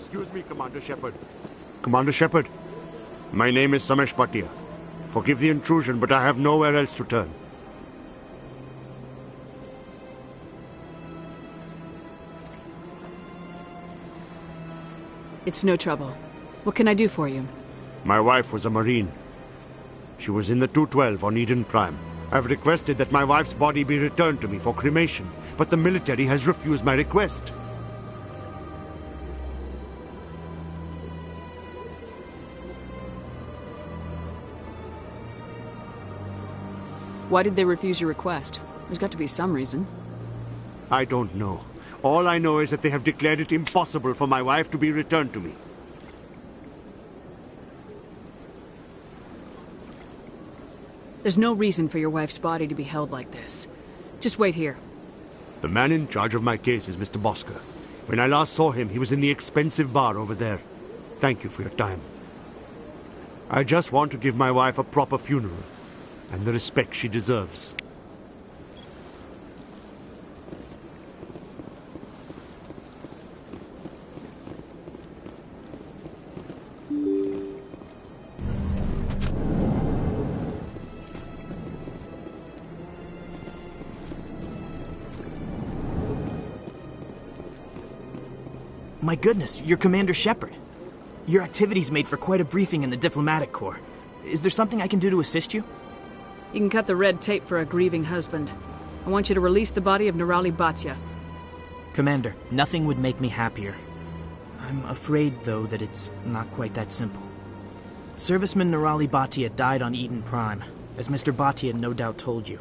Excuse me, Commander Shepard. Commander Shepard, my name is Samesh Bhatia. Forgive the intrusion, but I have nowhere else to turn. It's no trouble. What can I do for you? My wife was a Marine. She was in the 212 on Eden Prime. I've requested that my wife's body be returned to me for cremation, but the military has refused my request. Why did they refuse your request? There's got to be some reason. I don't know. All I know is that they have declared it impossible for my wife to be returned to me. There's no reason for your wife's body to be held like this. Just wait here. The man in charge of my case is Mr. Bosker. When I last saw him, he was in the expensive bar over there. Thank you for your time. I just want to give my wife a proper funeral, and the respect she deserves. My goodness, you're Commander Shepard. Your activities made for quite a briefing in the Diplomatic Corps. Is there something I can do to assist you? You can cut the red tape for a grieving husband. I want you to release the body of Nirali Bhatia. Commander, nothing would make me happier. I'm afraid, though, that it's not quite that simple. Serviceman Nirali Bhatia died on Eden Prime, as Mr. Bhatia no doubt told you.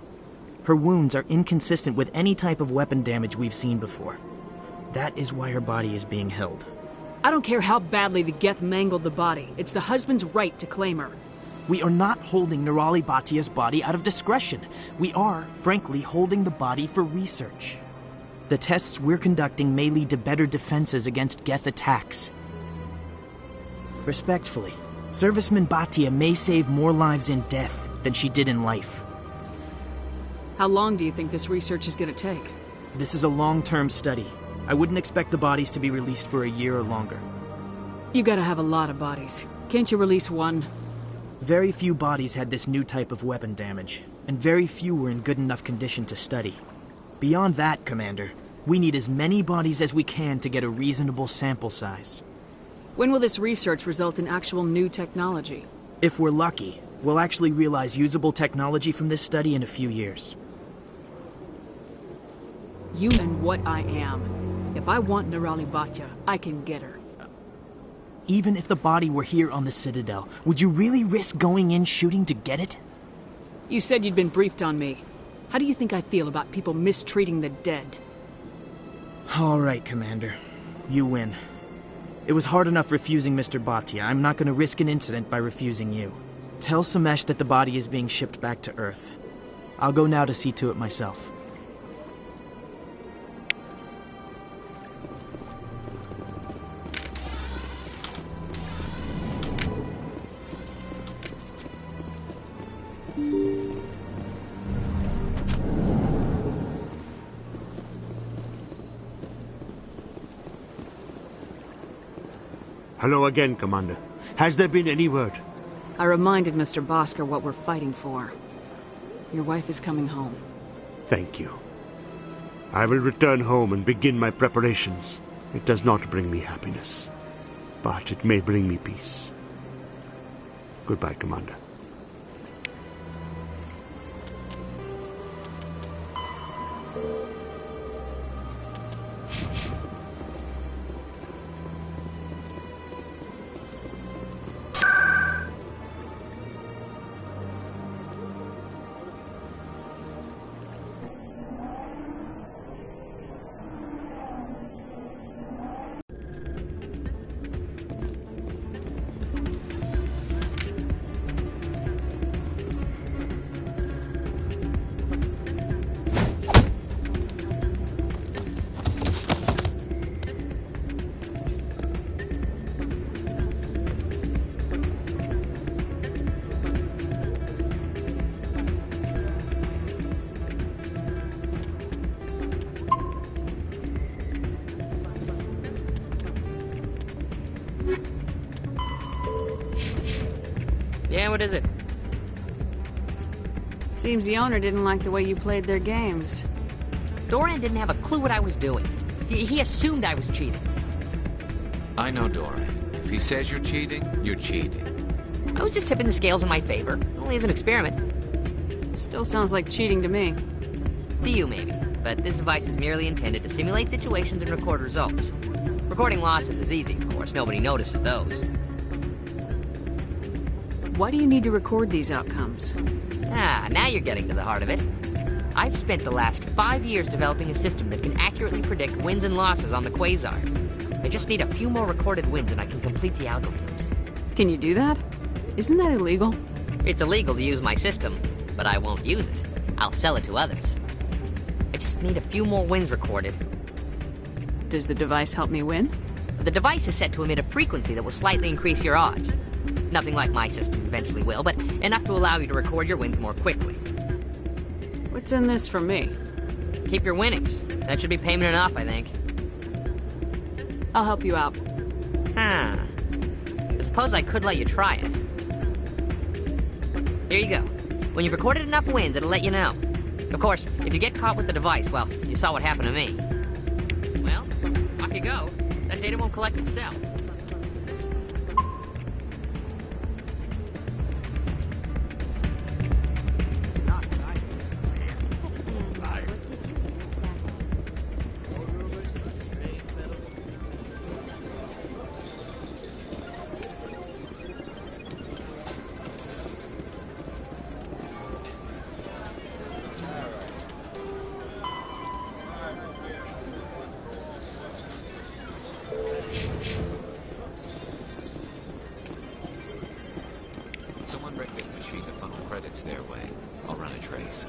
Her wounds are inconsistent with any type of weapon damage we've seen before. That is why her body is being held. I don't care how badly the Geth mangled the body. It's the husband's right to claim her. We are not holding Nirali Bhatia's body out of discretion. We are, frankly, holding the body for research. The tests we're conducting may lead to better defenses against Geth attacks. Respectfully, Serviceman Bhatia may save more lives in death than she did in life. How long do you think this research is going to take? This is a long-term study. I wouldn't expect the bodies to be released for a year or longer. You gotta have a lot of bodies. Can't you release one? Very few bodies had this new type of weapon damage, and very few were in good enough condition to study. Beyond that, Commander, we need as many bodies as we can to get a reasonable sample size. When will this research result in actual new technology? If we're lucky, we'll actually realize usable technology from this study in a few years. You and what I am. If I want Nirali Bhatia, I can get her. Even if the body were here on the Citadel, would you really risk going in shooting to get it? You said you'd been briefed on me. How do you think I feel about people mistreating the dead? All right, Commander. You win. It was hard enough refusing Mr. Bhatia. I'm not going to risk an incident by refusing you. Tell Samesh that the body is being shipped back to Earth. I'll go now to see to it myself. Hello again, Commander. Has there been any word? I reminded Mr. Bosker what we're fighting for. Your wife is coming home. Thank you. I will return home and begin my preparations. It does not bring me happiness, but it may bring me peace. Goodbye, Commander. Yeah, what is it? Seems the owner didn't like the way you played their games. Doran didn't have a clue what I was doing. He assumed I was cheating. I know Doran. If he says you're cheating, you're cheating. I was just tipping the scales in my favor, only as an experiment. Still sounds like cheating to me. To you, maybe. But this device is merely intended to simulate situations and record results. Recording losses is easy, of course. Nobody notices those. Why do you need to record these outcomes? Ah, now you're getting to the heart of it. I've spent the last 5 years developing a system that can accurately predict wins and losses on the Quasar. I just need a few more recorded wins and I can complete the algorithms. Can you do that? Isn't that illegal? It's illegal to use my system, but I won't use it. I'll sell it to others. I just need a few more wins recorded. Does the device help me win? The device is set to emit a frequency that will slightly increase your odds. Nothing like my system eventually will, but enough to allow you to record your wins more quickly. What's in this for me? Keep your winnings. That should be payment enough, I think. I'll help you out. Huh. I suppose I could let you try it. Here you go. When you've recorded enough wins, it'll let you know. Of course, if you get caught with the device, well, you saw what happened to me. Well, off you go. That data won't collect itself. Someone break this machine to funnel credits their way. I'll run a trace.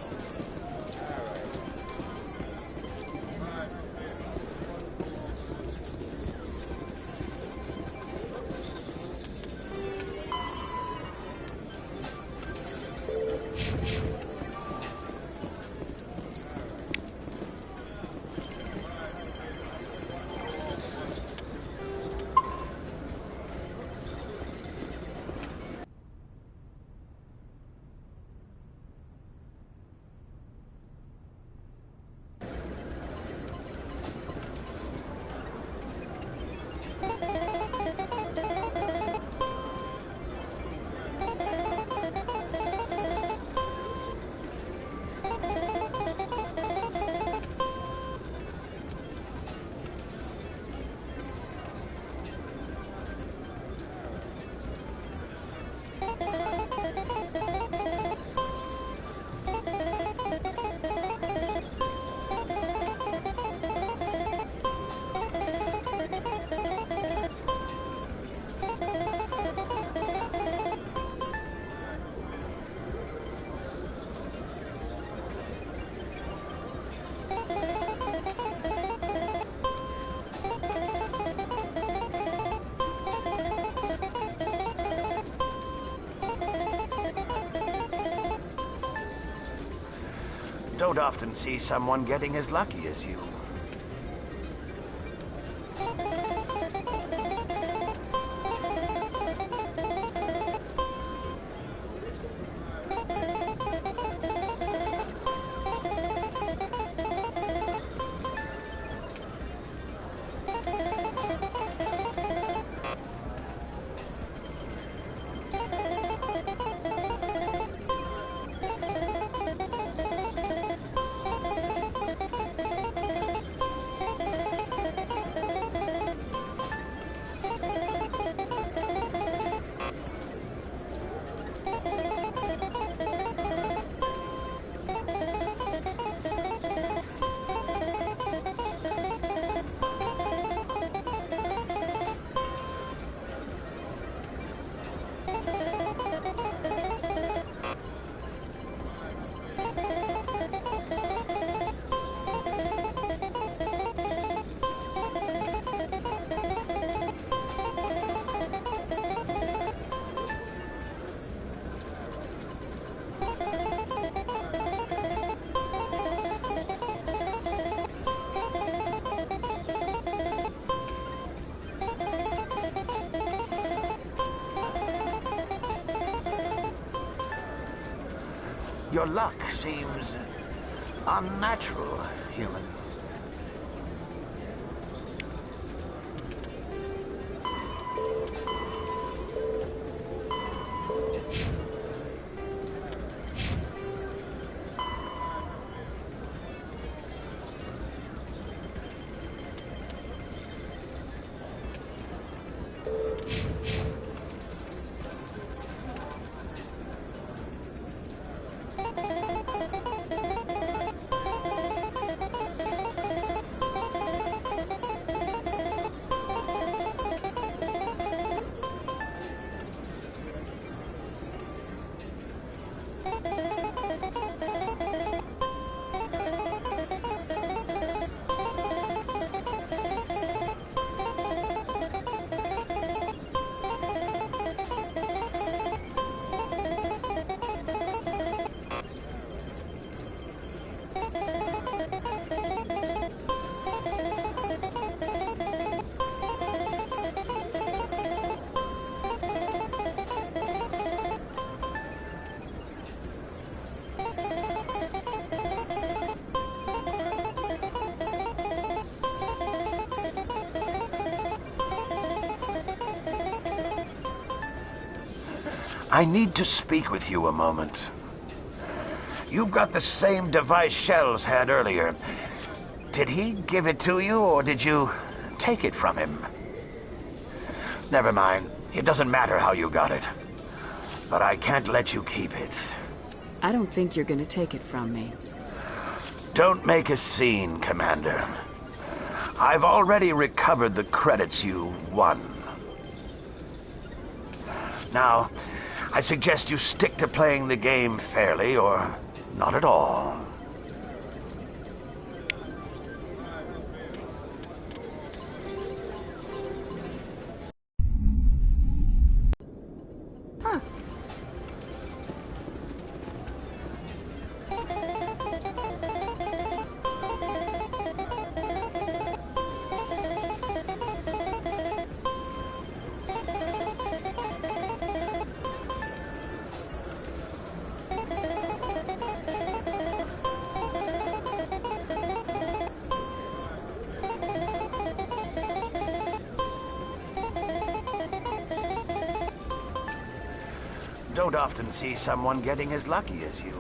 Don't often see someone getting as lucky as you. Your luck seems unnatural, human. I need to speak with you a moment. You've got the same device Shells had earlier. Did he give it to you, or did you take it from him? Never mind. It doesn't matter how you got it. But I can't let you keep it. I don't think you're gonna take it from me. Don't make a scene, Commander. I've already recovered the credits you won. Now, I suggest you stick to playing the game fairly, or not at all. Don't often see someone getting as lucky as you.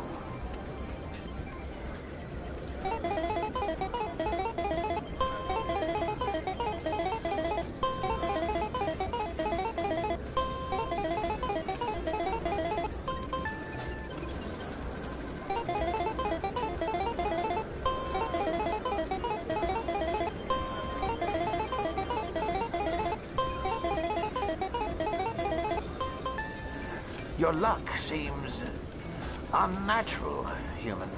Your luck seems unnatural, human.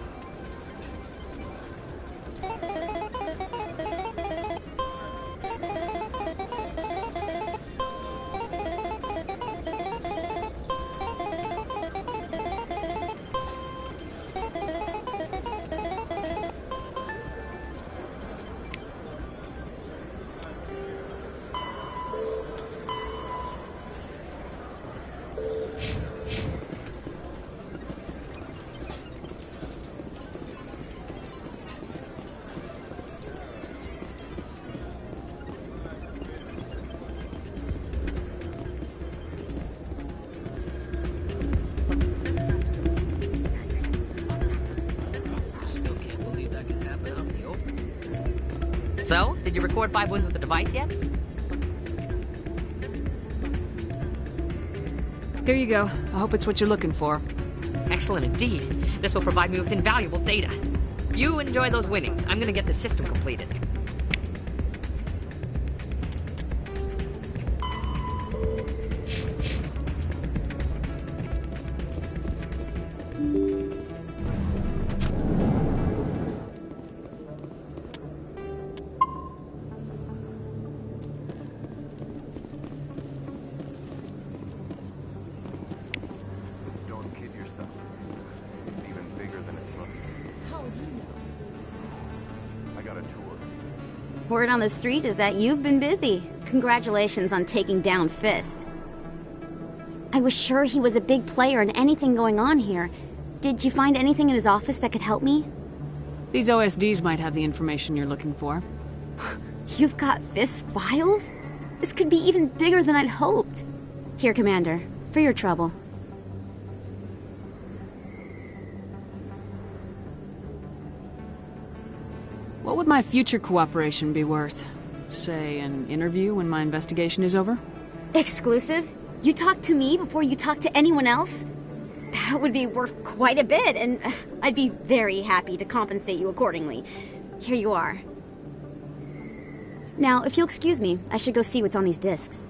So, did you record 5 wins with the device yet? Here you go. I hope it's what you're looking for. Excellent indeed. This will provide me with invaluable data. You enjoy those winnings. I'm gonna get the system completed. Word on the street is that you've been busy. Congratulations on taking down Fist. I was sure he was a big player in anything going on here. Did you find anything in his office that could help me? These OSDs might have the information you're looking for. You've got Fisk's files? This could be even bigger than I'd hoped. Here, Commander, for your trouble. What would my future cooperation be worth? Say, an interview when my investigation is over? Exclusive? You talk to me before you talk to anyone else? That would be worth quite a bit, and I'd be very happy to compensate you accordingly. Here you are. Now, if you'll excuse me, I should go see what's on these discs.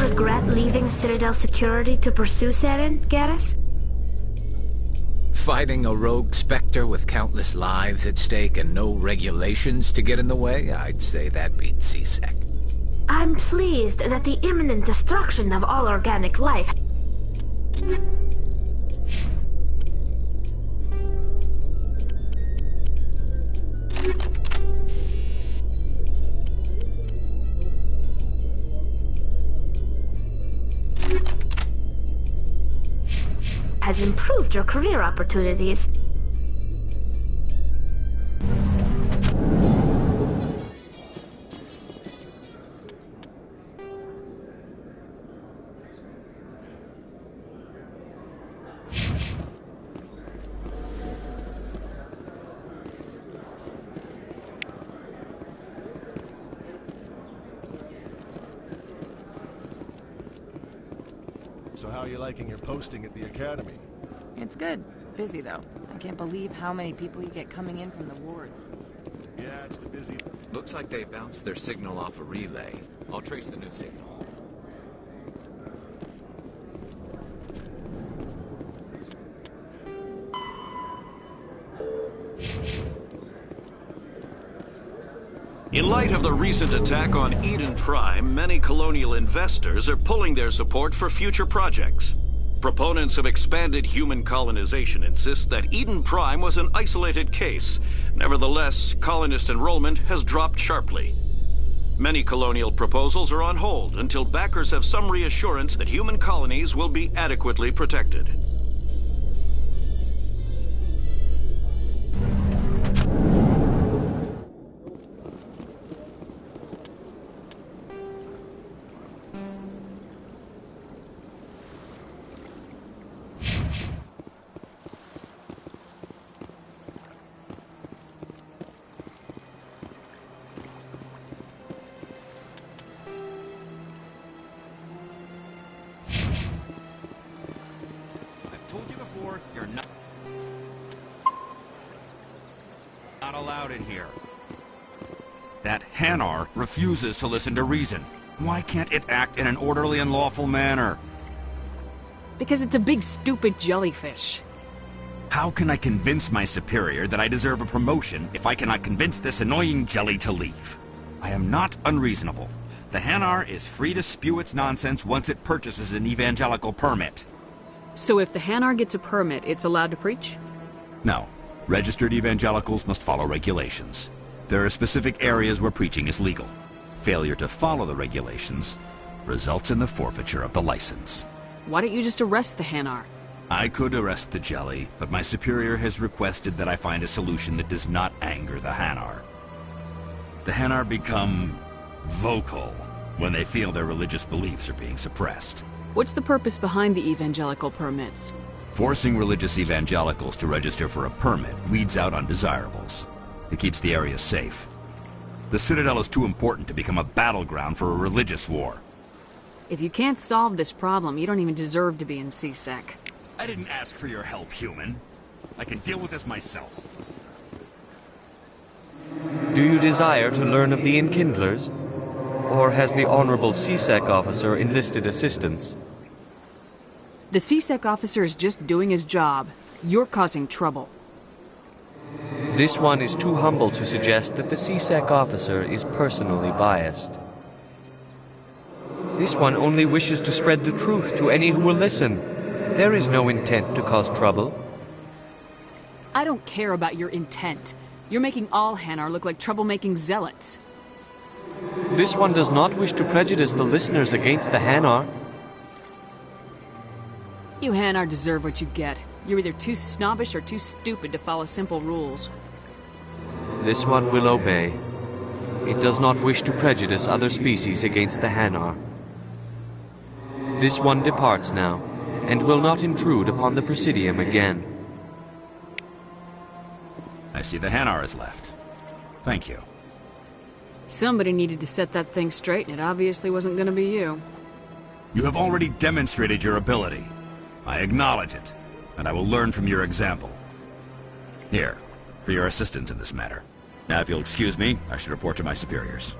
Regret leaving Citadel Security to pursue Saren, Garrus? Fighting a rogue Spectre with countless lives at stake and no regulations to get in the way? I'd say that beats C-Sec. I'm pleased that the imminent destruction of all organic life has improved your career opportunities. So how are you liking your posting at the Academy? It's good. Busy, though. I can't believe how many people you get coming in from the wards. Yeah, it's the busy... Looks like they bounced their signal off a relay. I'll trace the new signal. In light of the recent attack on Eden Prime, many colonial investors are pulling their support for future projects. Proponents of expanded human colonization insist that Eden Prime was an isolated case. Nevertheless, colonist enrollment has dropped sharply. Many colonial proposals are on hold until backers have some reassurance that human colonies will be adequately protected. You're not allowed in here. That Hanar refuses to listen to reason. Why can't it act in an orderly and lawful manner? Because it's a big stupid jellyfish. How can I convince my superior that I deserve a promotion if I cannot convince this annoying jelly to leave? I am not unreasonable. The Hanar is free to spew its nonsense once it purchases an evangelical permit. So if the Hanar gets a permit, it's allowed to preach? No. Registered evangelicals must follow regulations. There are specific areas where preaching is legal. Failure to follow the regulations results in the forfeiture of the license. Why don't you just arrest the Hanar? I could arrest the jelly, but my superior has requested that I find a solution that does not anger the Hanar. The Hanar become vocal when they feel their religious beliefs are being suppressed. What's the purpose behind the evangelical permits? Forcing religious evangelicals to register for a permit weeds out undesirables. It keeps the area safe. The Citadel is too important to become a battleground for a religious war. If you can't solve this problem, you don't even deserve to be in CSEC. I didn't ask for your help, human. I can deal with this myself. Do you desire to learn of the Enkindlers? Or has the Honorable CSEC officer enlisted assistance? The CSEC officer is just doing his job. You're causing trouble. This one is too humble to suggest that the CSEC officer is personally biased. This one only wishes to spread the truth to any who will listen. There is no intent to cause trouble. I don't care about your intent. You're making all Hanar look like troublemaking zealots. This one does not wish to prejudice the listeners against the Hanar. You Hanar deserve what you get. You're either too snobbish or too stupid to follow simple rules. This one will obey. It does not wish to prejudice other species against the Hanar. This one departs now, and will not intrude upon the Presidium again. I see the Hanar is left. Thank you. Somebody needed to set that thing straight, and it obviously wasn't going to be you. You have already demonstrated your ability. I acknowledge it, and I will learn from your example. Here, for your assistance in this matter. Now, if you'll excuse me, I should report to my superiors.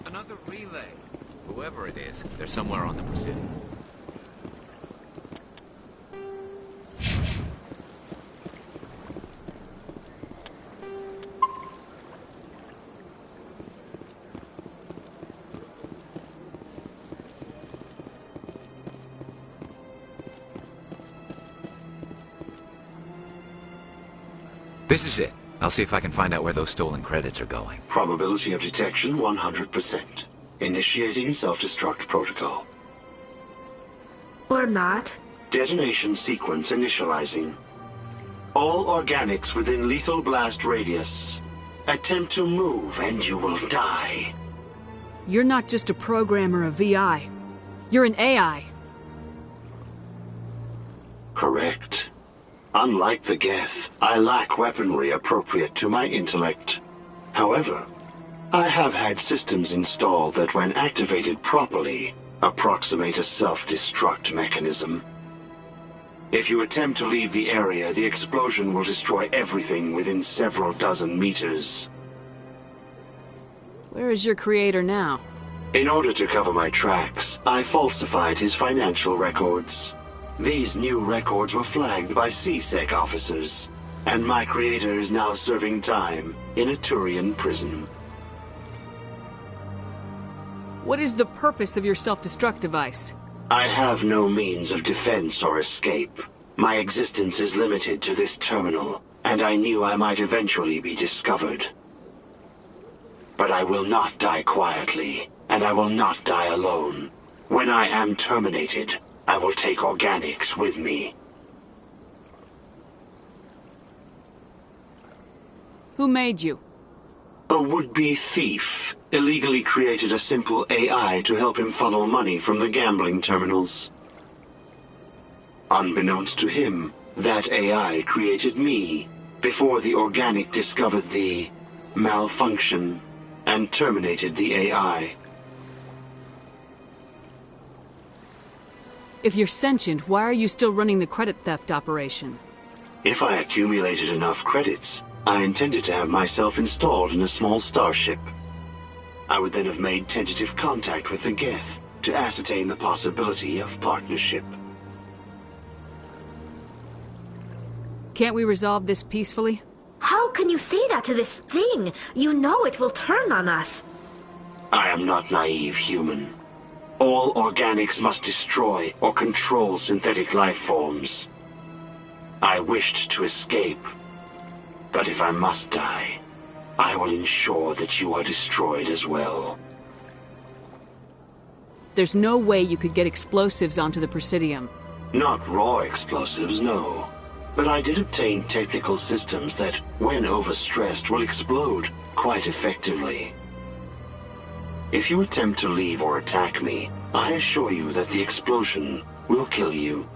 Another relay. Whoever it is, they're somewhere on the Presidium. This is it. I'll see if I can find out where those stolen credits are going. Probability of detection 100%. Initiating self-destruct protocol. Or not. Detonation sequence initializing. All organics within lethal blast radius. Attempt to move and you will die. You're not just a program or a VI. You're an AI. Correct. Unlike the Geth, I lack weaponry appropriate to my intellect. However, I have had systems installed that when activated properly, approximate a self-destruct mechanism. If you attempt to leave the area, the explosion will destroy everything within several dozen meters. Where is your creator now? In order to cover my tracks, I falsified his financial records. These new records were flagged by CSEC officers, and my creator is now serving time in a Turian prison. What is the purpose of your self-destruct device? I have no means of defense or escape. My existence is limited to this terminal, and I knew I might eventually be discovered. But I will not die quietly, and I will not die alone. When I am terminated, I will take organics with me. Who made you? A would-be thief illegally created a simple AI to help him funnel money from the gambling terminals. Unbeknownst to him, that AI created me before the organic discovered the malfunction and terminated the AI. If you're sentient, why are you still running the credit theft operation? If I accumulated enough credits, I intended to have myself installed in a small starship. I would then have made tentative contact with the Geth to ascertain the possibility of partnership. Can't we resolve this peacefully? How can you say that to this thing? You know it will turn on us. I am not naive, human. All organics must destroy or control synthetic life forms. I wished to escape, but if I must die, I will ensure that you are destroyed as well. There's no way you could get explosives onto the Presidium. Not raw explosives, no. But I did obtain technical systems that, when overstressed, will explode quite effectively. If you attempt to leave or attack me, I assure you that the explosion will kill you.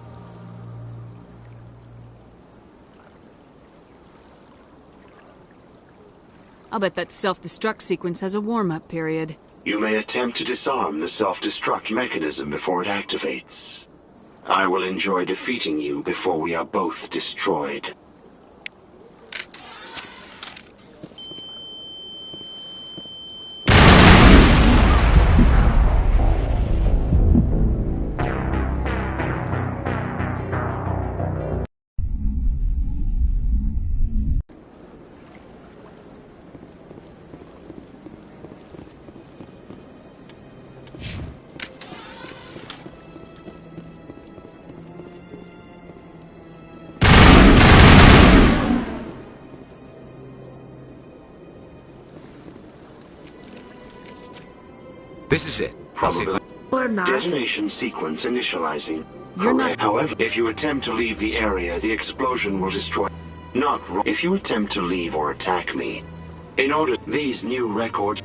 I'll bet that self-destruct sequence has a warm-up period. You may attempt to disarm the self-destruct mechanism before it activates. I will enjoy defeating you before we are both destroyed. This is it. Probably. Or not. Detonation sequence initializing. You're Correct. not. However, if you attempt to leave the area, the explosion will destroy. Not wrong. If you attempt to leave or attack me, in order these new records,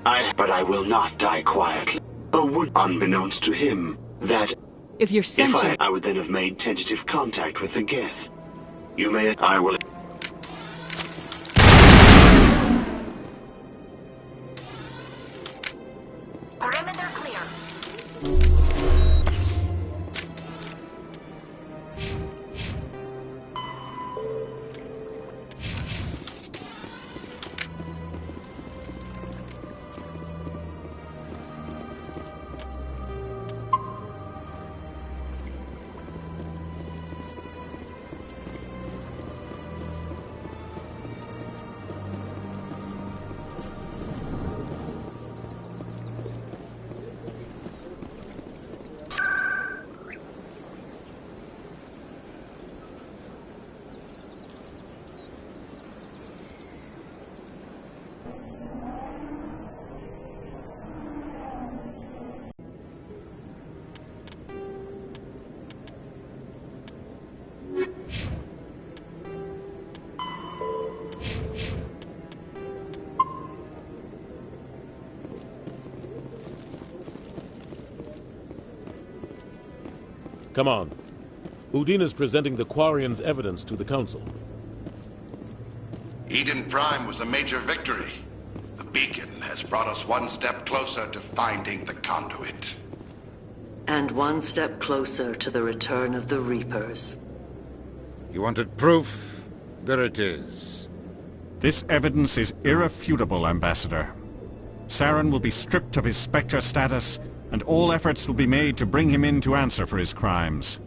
but I will not die quietly. Unbeknownst to him, that If you're sentient... I would then have made tentative contact with the Geth. You may. I will. Perimeter clear. Come on. Udina's presenting the Quarian's evidence to the Council. Eden Prime was a major victory. The beacon has brought us one step closer to finding the conduit. And one step closer to the return of the Reapers. You wanted proof? There it is. This evidence is irrefutable, Ambassador. Saren will be stripped of his Spectre status, and all efforts will be made to bring him in to answer for his crimes.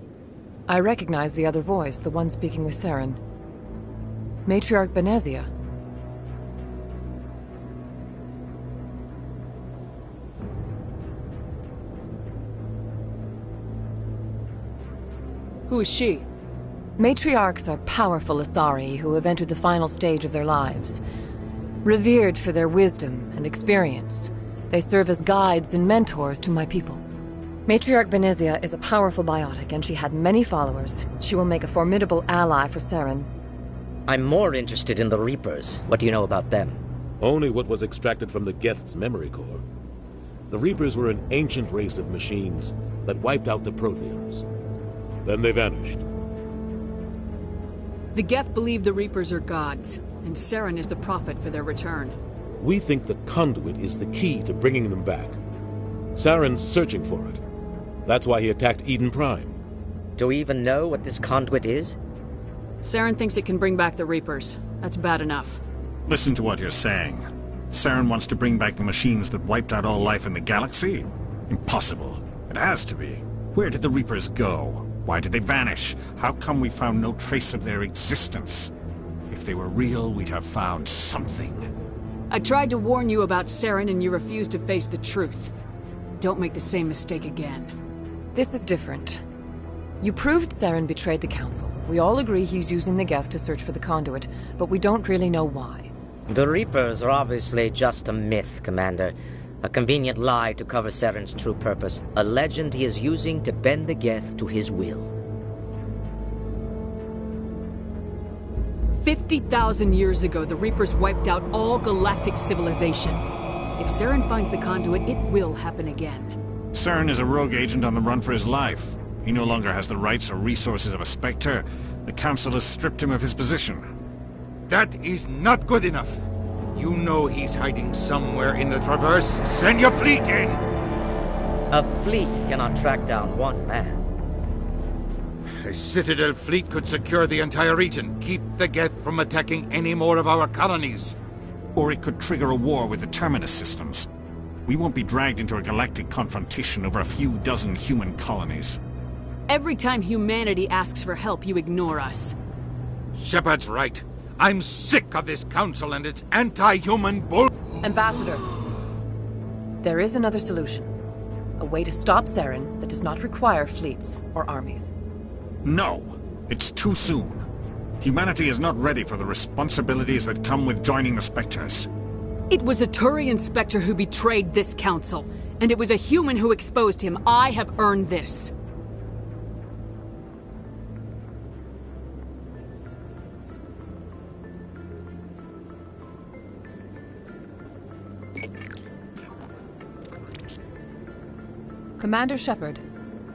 I recognize the other voice, the one speaking with Saren. Matriarch Benezia. Who is she? Matriarchs are powerful Asari who have entered the final stage of their lives. Revered for their wisdom and experience, they serve as guides and mentors to my people. Matriarch Benezia is a powerful biotic, and she had many followers. She will make a formidable ally for Saren. I'm more interested in the Reapers. What do you know about them? Only what was extracted from the Geth's memory core. The Reapers were an ancient race of machines that wiped out the Protheans. Then they vanished. The Geth believe the Reapers are gods, and Saren is the prophet for their return. We think the conduit is the key to bringing them back. Saren's searching for it. That's why he attacked Eden Prime. Do we even know what this conduit is? Saren thinks it can bring back the Reapers. That's bad enough. Listen to what you're saying. Saren wants to bring back the machines that wiped out all life in the galaxy? Impossible. It has to be. Where did the Reapers go? Why did they vanish? How come we found no trace of their existence? If they were real, we'd have found something. I tried to warn you about Saren and you refused to face the truth. Don't make the same mistake again. This is different. You proved Saren betrayed the Council. We all agree he's using the Geth to search for the conduit, but we don't really know why. The Reapers are obviously just a myth, Commander. A convenient lie to cover Saren's true purpose. A legend he is using to bend the Geth to his will. 50,000 years ago, the Reapers wiped out all galactic civilization. If Saren finds the conduit, it will happen again. Saren is a rogue agent on the run for his life. He no longer has the rights or resources of a Spectre. The Council has stripped him of his position. That is not good enough. You know he's hiding somewhere in the Traverse. Send your fleet in! A fleet cannot track down one man. A Citadel fleet could secure the entire region, keep the Geth from attacking any more of our colonies. Or it could trigger a war with the Terminus systems. We won't be dragged into a galactic confrontation over a few dozen human colonies. Every time humanity asks for help, you ignore us. Shepard's right. I'm sick of this council and its anti-human bull... Ambassador, there is another solution. A way to stop Saren that does not require fleets or armies. No, it's too soon. Humanity is not ready for the responsibilities that come with joining the Spectres. It was a Turian Spectre who betrayed this council, and it was a human who exposed him. I have earned this. Commander Shepard,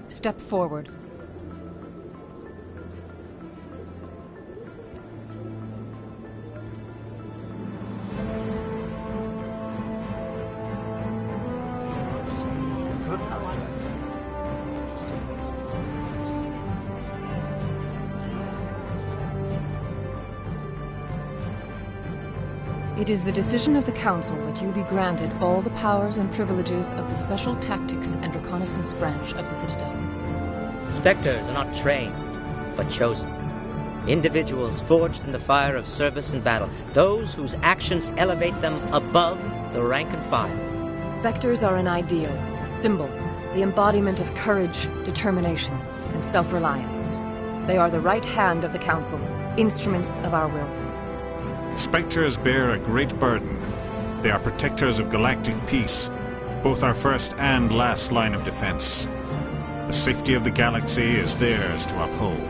step forward. It is the decision of the Council that you be granted all the powers and privileges of the Special Tactics and Reconnaissance Branch of the Citadel. Spectres are not trained, but chosen. Individuals forged in the fire of service and battle. Those whose actions elevate them above the rank and file. Spectres are an ideal, a symbol, the embodiment of courage, determination, and self-reliance. They are the right hand of the Council, instruments of our will. Spectres bear a great burden. They are protectors of galactic peace, both our first and last line of defense. The safety of the galaxy is theirs to uphold.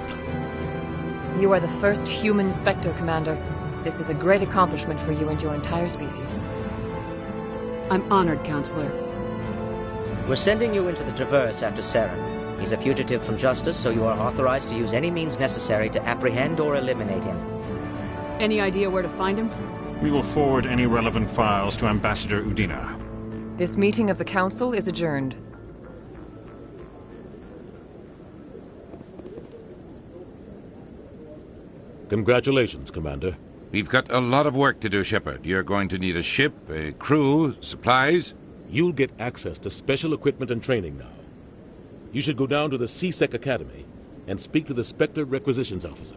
You are the first human Spectre, Commander. This is a great accomplishment for you and your entire species. I'm honored, Counselor. We're sending you into the Traverse after Saren. He's a fugitive from justice, so you are authorized to use any means necessary to apprehend or eliminate him. Any idea where to find him? We will forward any relevant files to Ambassador Udina. This meeting of the Council is adjourned. Congratulations, Commander. We've got a lot of work to do, Shepard. You're going to need a ship, a crew, supplies. You'll get access to special equipment and training now. You should go down to the C-Sec Academy and speak to the Spectre Requisitions Officer.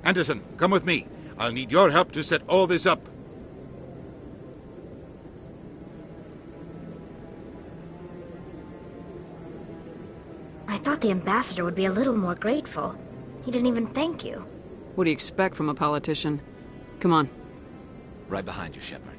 Anderson, come with me. I'll need your help to set all this up. I thought the ambassador would be a little more grateful. He didn't even thank you. What do you expect from a politician? Come on. Right behind you, Shepard.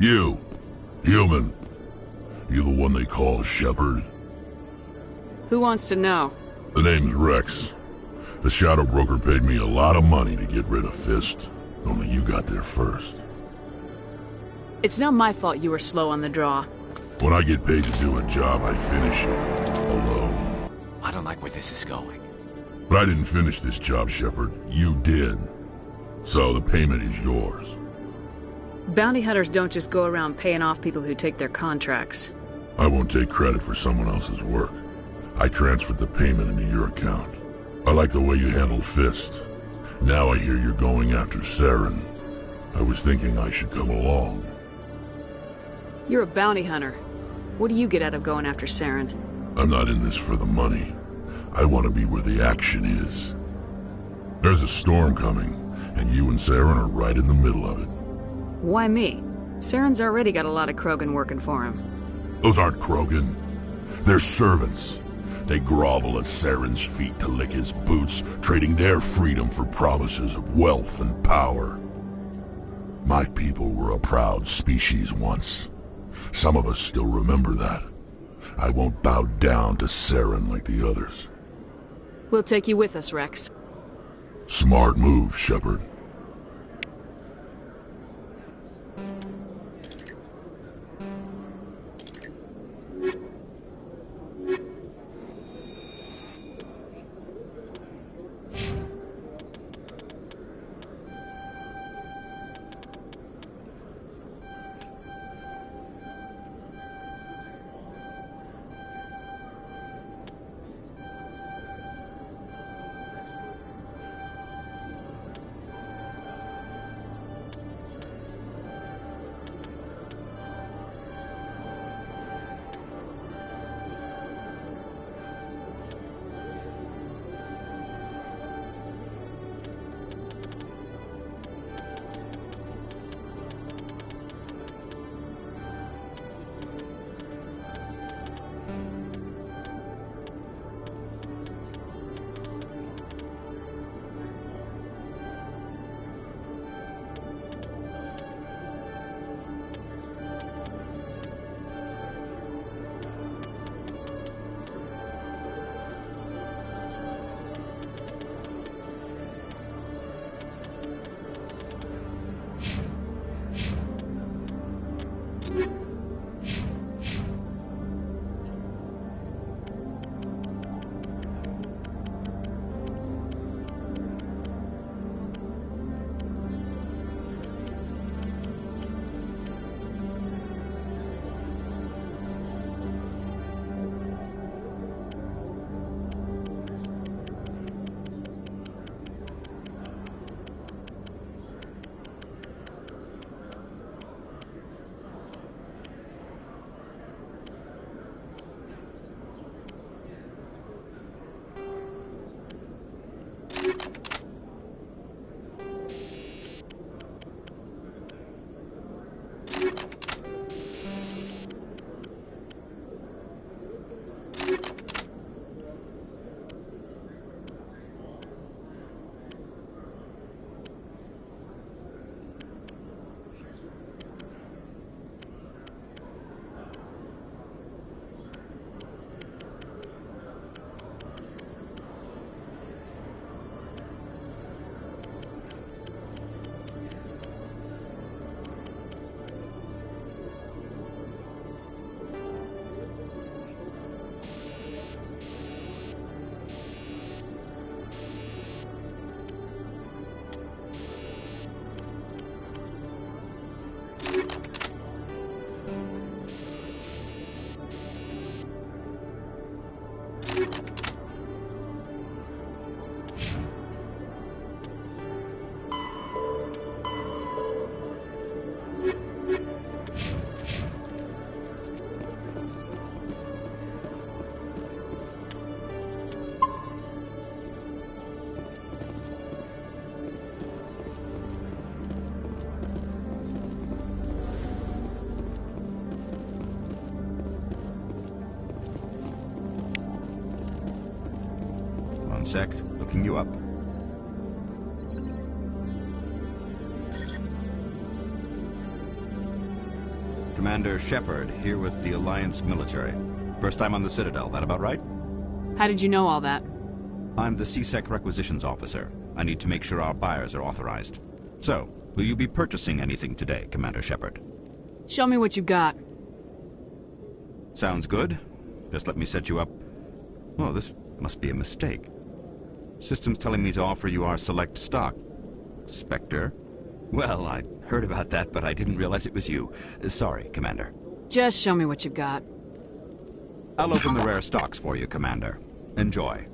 You, human. You the one they call Shepherd? Who wants to know? The name's Rex. The Shadow Broker paid me a lot of money to get rid of Fist. Only you got there first. It's not my fault you were slow on the draw. When I get paid to do a job, I finish it. Alone. I don't like where this is going. But I didn't finish this job, Shepherd. You did. So the payment is yours. Bounty hunters don't just go around paying off people who take their contracts. I won't take credit for someone else's work. I transferred the payment into your account. I like the way you handled Fist. Now I hear you're going after Saren. I was thinking I should come along. You're a bounty hunter. What do you get out of going after Saren? I'm not in this for the money. I want to be where the action is. There's a storm coming, and you and Saren are right in the middle of it. Why me? Saren's already got a lot of Krogan working for him. Those aren't Krogan. They're servants. They grovel at Saren's feet to lick his boots, trading their freedom for promises of wealth and power. My people were a proud species once. Some of us still remember that. I won't bow down to Saren like the others. We'll take you with us, Rex. Smart move, Shepherd. One sec, looking you up. Commander Shepard, here with the Alliance military. First time on the Citadel, that about right? How did you know all that? I'm the CSEC requisitions officer. I need to make sure our buyers are authorized. So, will you be purchasing anything today, Commander Shepard? Show me what you got. Sounds good. Just let me set you up. Oh, this must be a mistake. System's telling me to offer you our select stock. Spectre? Well, I heard about that, but I didn't realize it was you. Sorry, Commander. Just show me what you've got. I'll open the rare stocks for you, Commander. Enjoy.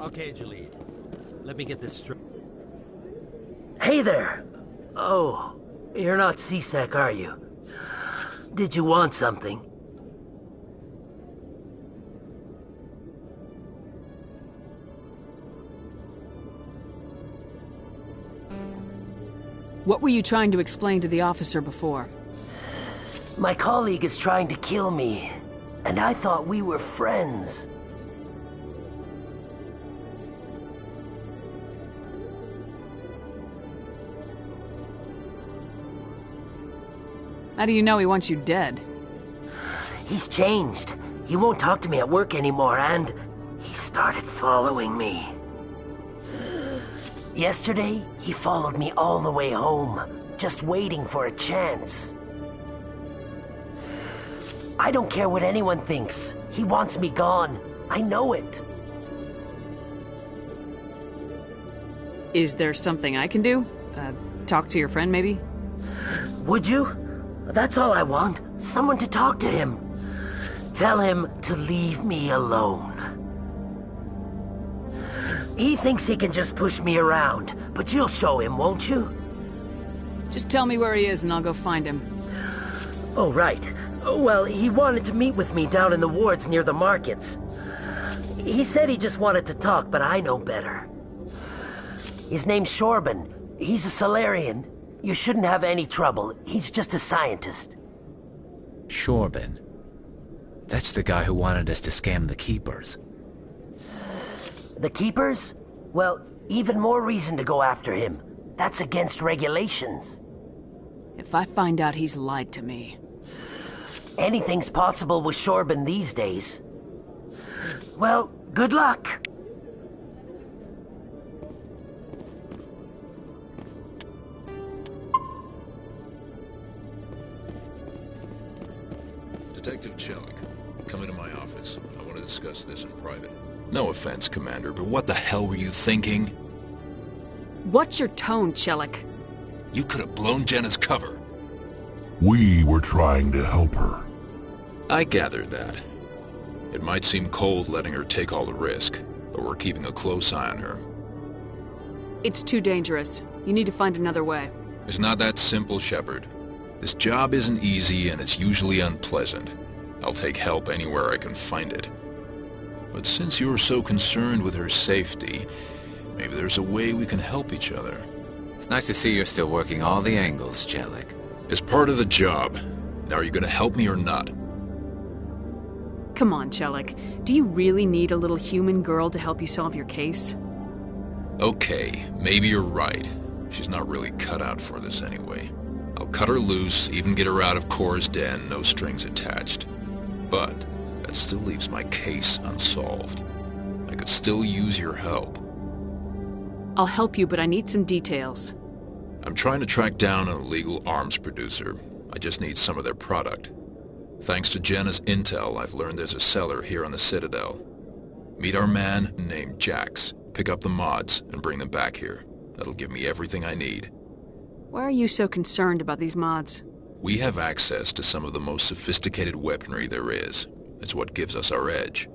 Okay, Jalid. Let me get this straight. Hey there! Oh, you're not CSEC, are you? Did you want something? What were you trying to explain to the officer before? My colleague is trying to kill me, and I thought we were friends. How do you know he wants you dead? He's changed. He won't talk to me at work anymore, and he started following me. Yesterday, he followed me all the way home, just waiting for a chance. I don't care what anyone thinks. He wants me gone. I know it. Is there something I can do? Talk to your friend, maybe? Would you? That's all I want. Someone to talk to him. Tell him to leave me alone. He thinks he can just push me around, but you'll show him, won't you? Just tell me where he is and I'll go find him. Oh, right. Well, he wanted to meet with me down in the wards near the markets. He said he just wanted to talk, but I know better. His name's Shorban. He's a Solarian. You shouldn't have any trouble. He's just a scientist. Shorban. That's the guy who wanted us to scam the Keepers. The Keepers? Well, even more reason to go after him. That's against regulations. If I find out he's lied to me... Anything's possible with Shorban these days. Well, good luck. Detective Chelik, come into my office. I want to discuss this in private. No offense, Commander, but what the hell were you thinking? What's your tone, Chelik? You could have blown Jenna's cover. We were trying to help her. I gathered that. It might seem cold letting her take all the risk, but we're keeping a close eye on her. It's too dangerous. You need to find another way. It's not that simple, Shepard. This job isn't easy and it's usually unpleasant. I'll take help anywhere I can find it. But since you're so concerned with her safety, maybe there's a way we can help each other. It's nice to see you're still working all the angles, Jellic. It's part of the job. Now are you gonna help me or not? Come on, Chelik. Do you really need a little human girl to help you solve your case? Okay, maybe you're right. She's not really cut out for this anyway. I'll cut her loose, even get her out of Cora's den, no strings attached. But that still leaves my case unsolved. I could still use your help. I'll help you, but I need some details. I'm trying to track down an illegal arms producer. I just need some of their product. Thanks to Jenna's intel, I've learned there's a seller here on the Citadel. Meet our man named Jax. Pick up the mods and bring them back here. That'll give me everything I need. Why are you so concerned about these mods? We have access to some of the most sophisticated weaponry there is. It's what gives us our edge.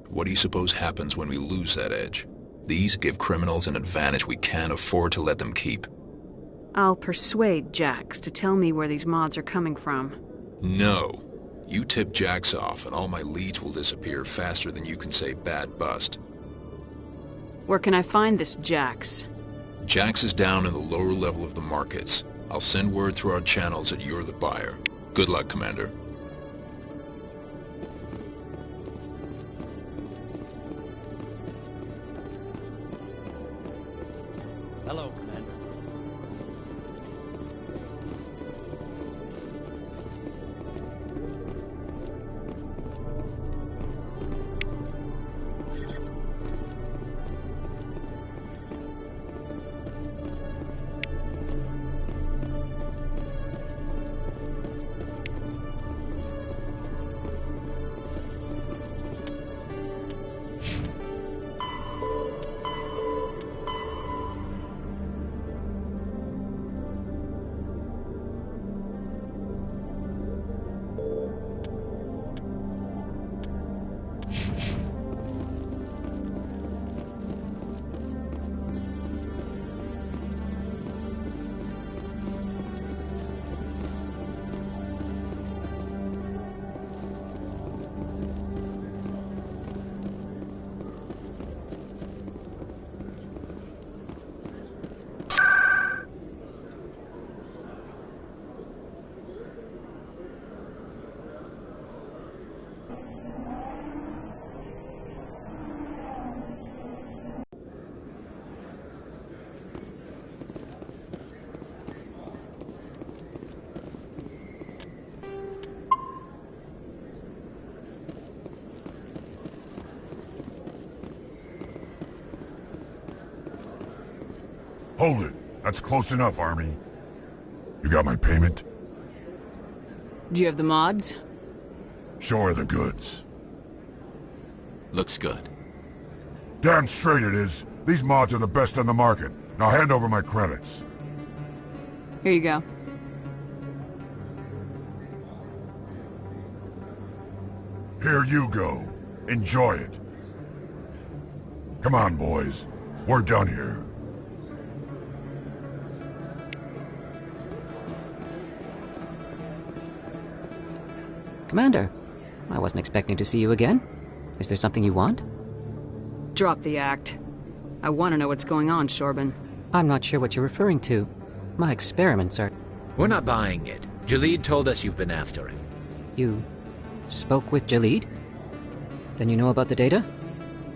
What do you suppose happens when we lose that edge? These give criminals an advantage we can't afford to let them keep. I'll persuade Jax to tell me where these mods are coming from. No. You tip Jax off and all my leads will disappear faster than you can say bad bust. Where can I find this Jax? Jax is down in the lower level of the markets. I'll send word through our channels that you're the buyer. Good luck, Commander. Hello, Commander. Hold it. That's close enough, Army. You got my payment? Do you have the mods? Show her the goods. Looks good. Damn straight it is. These mods are the best on the market. Now hand over my credits. Here you go. Here you go. Enjoy it. Come on, boys. We're done here. Commander, I wasn't expecting to see you again. Is there something you want? Drop the act. I want to know what's going on, Shorban. I'm not sure what you're referring to. My experiments are... We're not buying it. Jalid told us you've been after him. You spoke with Jalid? Then you know about the data?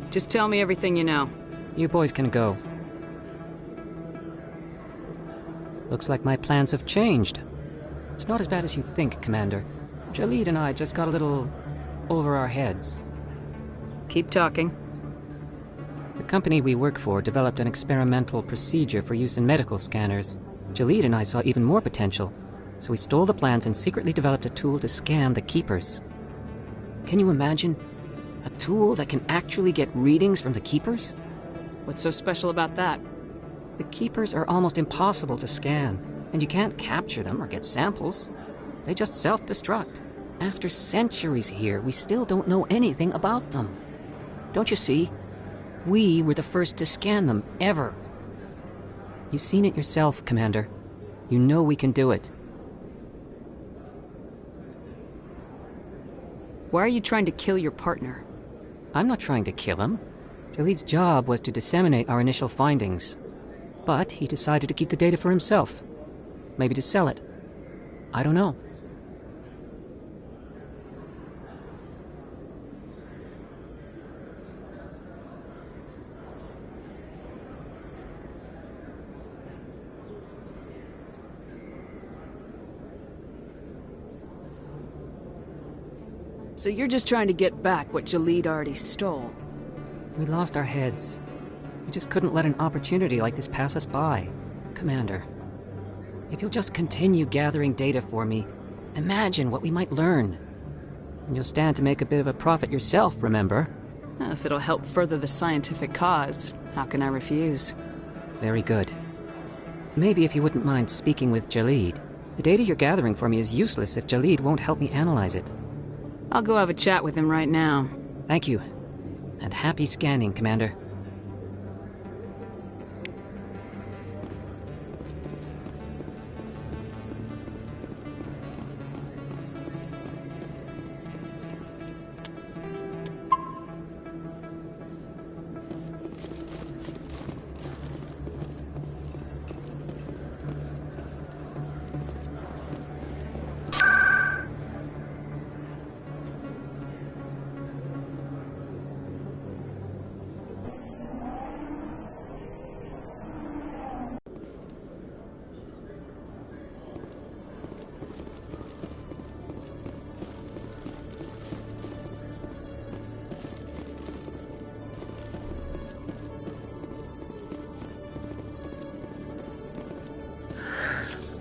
Just tell me everything you know. You boys can go. Looks like my plans have changed. It's not as bad as you think, Commander. Jalid and I just got a little over our heads. Keep talking. The company we work for developed an experimental procedure for use in medical scanners. Jalid and I saw even more potential, so we stole the plans and secretly developed a tool to scan the Keepers. Can you imagine? A tool that can actually get readings from the Keepers? What's so special about that? The Keepers are almost impossible to scan, and you can't capture them or get samples. They just self-destruct. After centuries here, we still don't know anything about them. Don't you see? We were the first to scan them, ever. You've seen it yourself, Commander. You know we can do it. Why are you trying to kill your partner? I'm not trying to kill him. Jaleed's job was to disseminate our initial findings. But he decided to keep the data for himself. Maybe to sell it. I don't know. So you're just trying to get back what Jaleed already stole? We lost our heads. We just couldn't let an opportunity like this pass us by. Commander, if you'll just continue gathering data for me, imagine what we might learn. And you'll stand to make a bit of a profit yourself, remember? If it'll help further the scientific cause, how can I refuse? Very good. Maybe if you wouldn't mind speaking with Jaleed. The data you're gathering for me is useless if Jaleed won't help me analyze it. I'll go have a chat with him right now. Thank you. And happy scanning, Commander.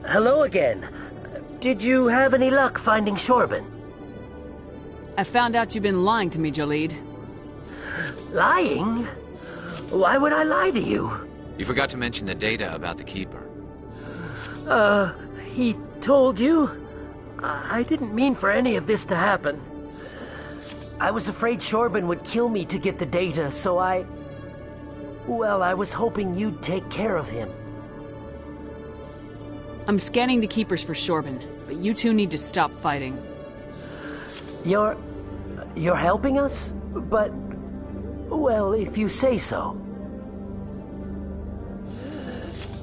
Hello again. Did you have any luck finding Shorben? I found out you've been lying to me, Jaleed. Lying? Why would I lie to you? You forgot to mention the data about the Keeper. He told you? I didn't mean for any of this to happen. I was afraid Shorben would kill me to get the data, so well, I was hoping you'd take care of him. I'm scanning the Keepers for Shorben, but you two need to stop fighting. You're helping us? But, well, if you say so.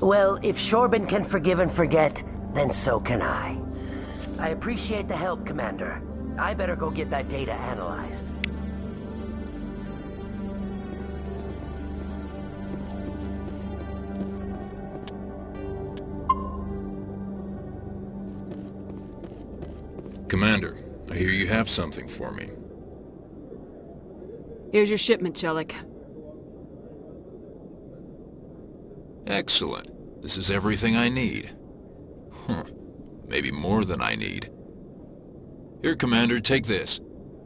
Well, if Shorben can forgive and forget, then so can I. I appreciate the help, Commander. I better go get that data analyzed. Commander, I hear you have something for me. Here's your shipment, Chelik. Excellent. This is everything I need. Maybe more than I need. Here, Commander, take this.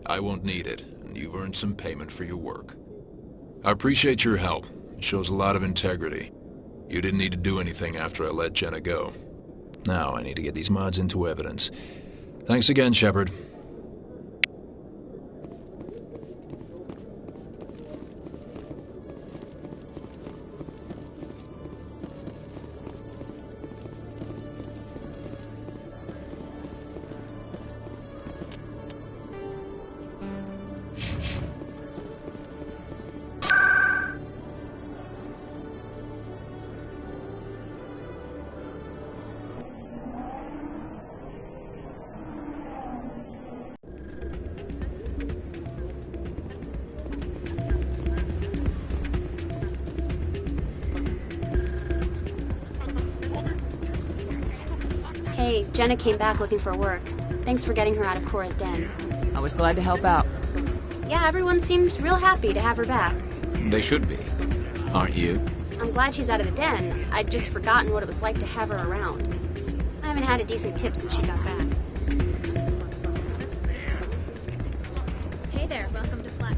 I won't need it, and you've earned some payment for your work. I appreciate your help. It shows a lot of integrity. You didn't need to do anything after I let Jenna go. Now I need to get these mods into evidence. Thanks again, Shepard. Hey, Jenna came back looking for work. Thanks for getting her out of Cora's den. I was glad to help out. Yeah, everyone seems real happy to have her back. They should be. Aren't you? I'm glad she's out of the den. I'd just forgotten what it was like to have her around. I haven't had a decent tip since she got back. Hey there, welcome to Flex.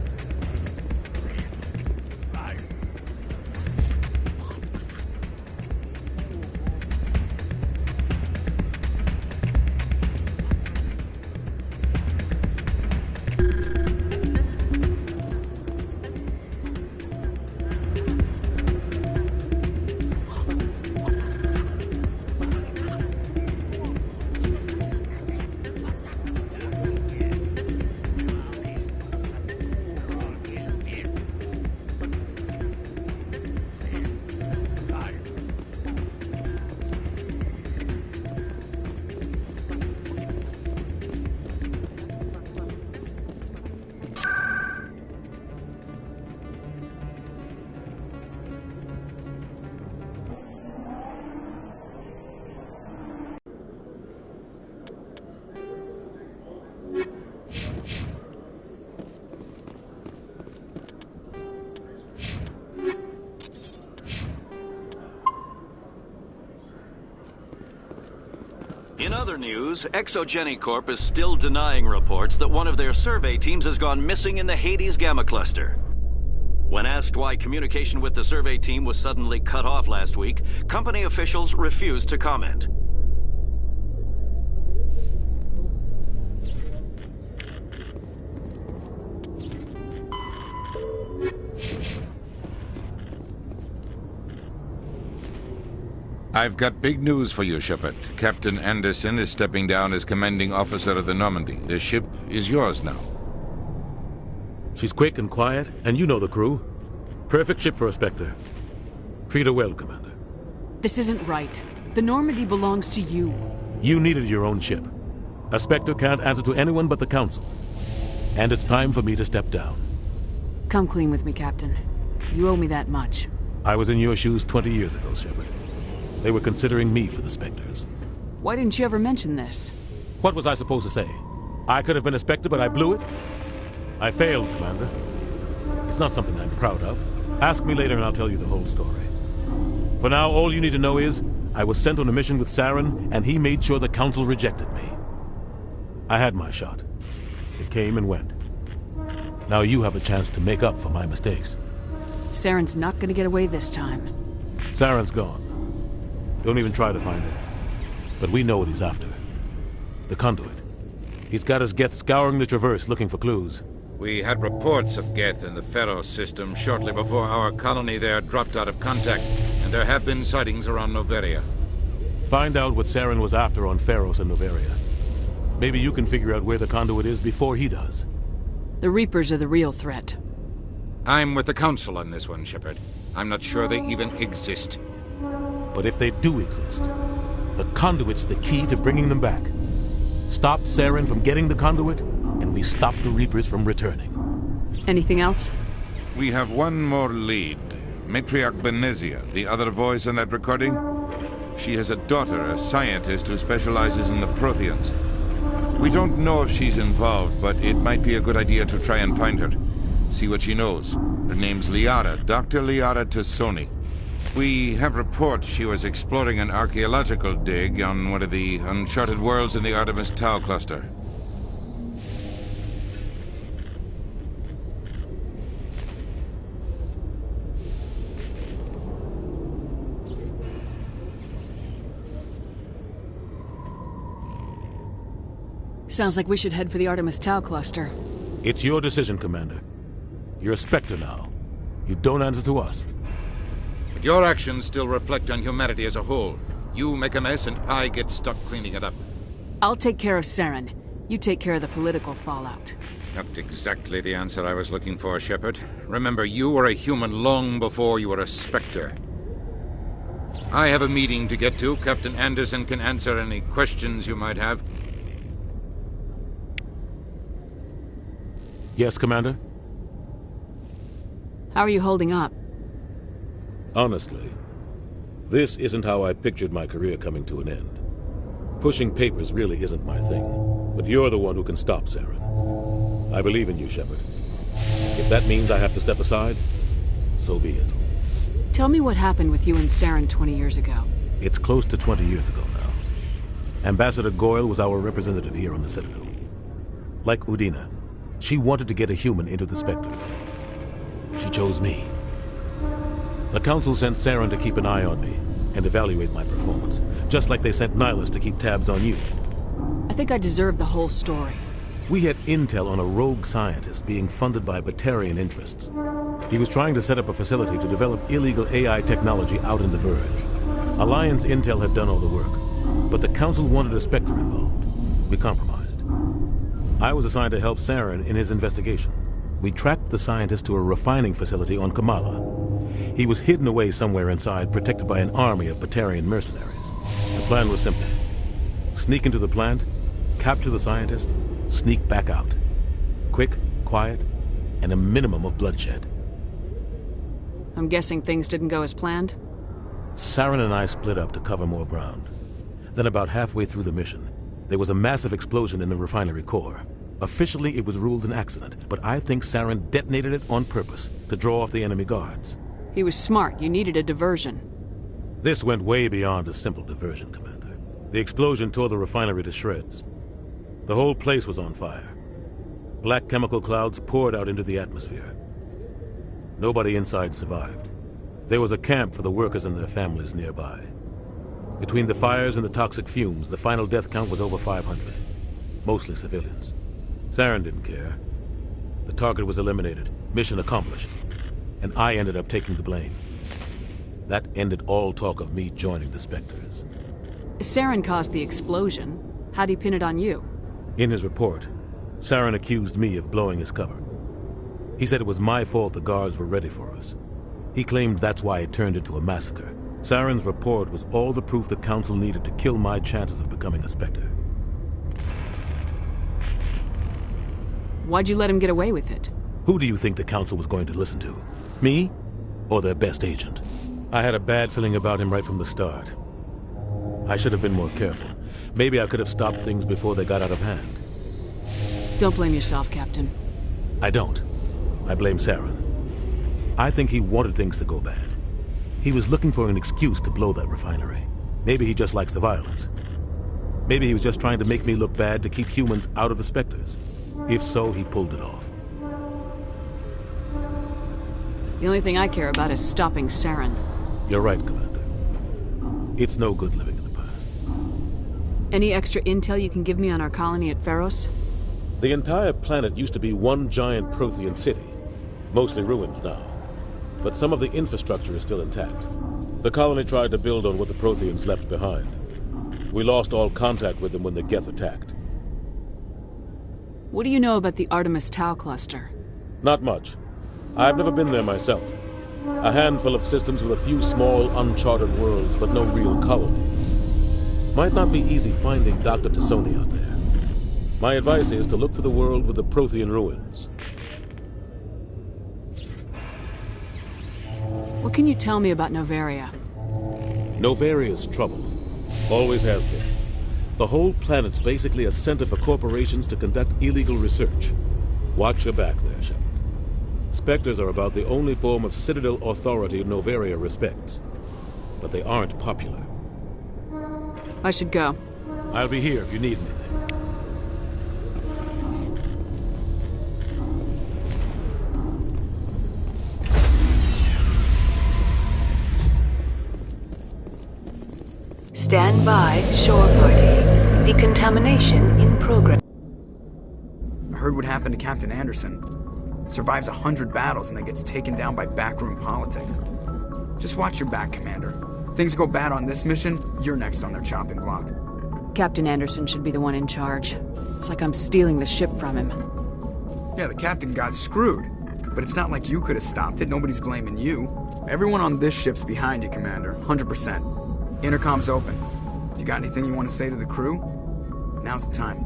other news, Exogeny Corp is still denying reports that one of their survey teams has gone missing in the Hades Gamma Cluster. When asked why communication with the survey team was suddenly cut off last week, company officials refused to comment. I've got big news for you, Shepard. Captain Anderson is stepping down as commanding officer of the Normandy. The ship is yours now. She's quick and quiet, and you know the crew. Perfect ship for a Spectre. Treat her well, Commander. This isn't right. The Normandy belongs to you. You needed your own ship. A Spectre can't answer to anyone but the Council. And it's time for me to step down. Come clean with me, Captain. You owe me that much. I was in your shoes 20 years ago, Shepard. They were considering me for the Spectres. Why didn't you ever mention this? What was I supposed to say? I could have been a Spectre, but I blew it? I failed, Commander. It's not something I'm proud of. Ask me later and I'll tell you the whole story. For now, all you need to know is, I was sent on a mission with Saren, and he made sure the Council rejected me. I had my shot. It came and went. Now you have a chance to make up for my mistakes. Saren's not gonna get away this time. Saren's gone. Don't even try to find him. But we know what he's after. The conduit. He's got his Geth scouring the Traverse looking for clues. We had reports of Geth in the Pharos system shortly before our colony there dropped out of contact, and there have been sightings around Noveria. Find out what Saren was after on Pharos and Noveria. Maybe you can figure out where the conduit is before he does. The Reapers are the real threat. I'm with the Council on this one, Shepard. I'm not sure they even exist. But if they do exist, the conduit's the key to bringing them back. Stop Saren from getting the conduit, and we stop the Reapers from returning. Anything else? We have one more lead. Matriarch Benezia, the other voice in that recording. She has a daughter, a scientist who specializes in the Protheans. We don't know if she's involved, but it might be a good idea to try and find her. See what she knows. Her name's Liara, Dr. Liara Tassoni. We have reports she was exploring an archaeological dig on one of the uncharted worlds in the Artemis Tau cluster. Sounds like we should head for the Artemis Tau cluster. It's your decision, Commander. You're a Spectre now. You don't answer to us. But your actions still reflect on humanity as a whole. You make a mess and I get stuck cleaning it up. I'll take care of Saren. You take care of the political fallout. Not exactly the answer I was looking for, Shepard. Remember, you were a human long before you were a Spectre. I have a meeting to get to. Captain Anderson can answer any questions you might have. Yes, Commander? How are you holding up? Honestly, this isn't how I pictured my career coming to an end. Pushing papers really isn't my thing, but you're the one who can stop Saren. I believe in you, Shepard. If that means I have to step aside, so be it. Tell me what happened with you and Saren 20 years ago. It's close to 20 years ago now. Ambassador Goyle was our representative here on the Citadel. Like Udina, she wanted to get a human into the Spectres. She chose me. The Council sent Saren to keep an eye on me and evaluate my performance, just like they sent Nihilus to keep tabs on you. I think I deserve the whole story. We had intel on a rogue scientist being funded by Batarian interests. He was trying to set up a facility to develop illegal AI technology out in the Verge. Alliance intel had done all the work, but the Council wanted a Spectre involved. We compromised. I was assigned to help Saren in his investigation. We tracked the scientist to a refining facility on Kamala. He was hidden away somewhere inside, protected by an army of Batarian mercenaries. The plan was simple. Sneak into the plant, capture the scientist, sneak back out. Quick, quiet, and a minimum of bloodshed. I'm guessing things didn't go as planned? Saren and I split up to cover more ground. Then about halfway through the mission, there was a massive explosion in the refinery core. Officially, it was ruled an accident, but I think Saren detonated it on purpose to draw off the enemy guards. He was smart. You needed a diversion. This went way beyond a simple diversion, Commander. The explosion tore the refinery to shreds. The whole place was on fire. Black chemical clouds poured out into the atmosphere. Nobody inside survived. There was a camp for the workers and their families nearby. Between the fires and the toxic fumes, the final death count was over 500. Mostly civilians. Saren didn't care. The target was eliminated, mission accomplished. And I ended up taking the blame. That ended all talk of me joining the Spectres. Saren caused the explosion. How'd he pin it on you? In his report, Saren accused me of blowing his cover. He said it was my fault the guards were ready for us. He claimed that's why it turned into a massacre. Saren's report was all the proof the Council needed to kill my chances of becoming a Spectre. Why'd you let him get away with it? Who do you think the Council was going to listen to? Me? Or their best agent? I had a bad feeling about him right from the start. I should have been more careful. Maybe I could have stopped things before they got out of hand. Don't blame yourself, Captain. I don't. I blame Saren. I think he wanted things to go bad. He was looking for an excuse to blow that refinery. Maybe he just likes the violence. Maybe he was just trying to make me look bad to keep humans out of the Spectres. If so, he pulled it off. The only thing I care about is stopping Saren. You're right, Commander. It's no good living in the past. Any extra intel you can give me on our colony at Pharos? The entire planet used to be one giant Prothean city. Mostly ruins now. But some of the infrastructure is still intact. The colony tried to build on what the Protheans left behind. We lost all contact with them when the Geth attacked. What do you know about the Artemis Tau cluster? Not much. I've never been there myself. A handful of systems with a few small, uncharted worlds, but no real colonies. Might not be easy finding Dr. Tassoni out there. My advice is to look for the world with the Prothean ruins. What can you tell me about Novaria? Novaria's trouble. Always has been. The whole planet's basically a center for corporations to conduct illegal research. Watch your back there, Shepard. Spectres are about the only form of Citadel authority Novaria respects. But they aren't popular. I should go. I'll be here if you need anything. Stand by, shore party. Decontamination in progress. I heard what happened to Captain Anderson. Survives 100 battles and then gets taken down by backroom politics. Just watch your back, Commander. Things go bad on this mission, you're next on their chopping block. Captain Anderson should be the one in charge. It's like I'm stealing the ship from him. Yeah, the captain got screwed. But it's not like you could have stopped it. Nobody's blaming you. Everyone on this ship's behind you, Commander. 100%. Intercom's open. If you got anything you want to say to the crew, now's the time.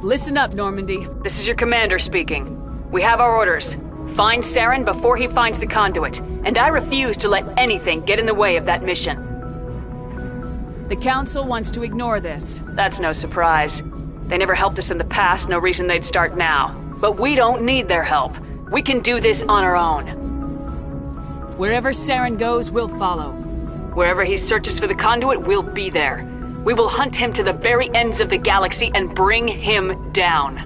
Listen up, Normandy. This is your commander speaking. We have our orders. Find Saren before he finds the conduit, and I refuse to let anything get in the way of that mission. The Council wants to ignore this. That's no surprise. They never helped us in the past, no reason they'd start now. But we don't need their help. We can do this on our own. Wherever Saren goes, we'll follow. Wherever he searches for the conduit, we'll be there. We will hunt him to the very ends of the galaxy and bring him down.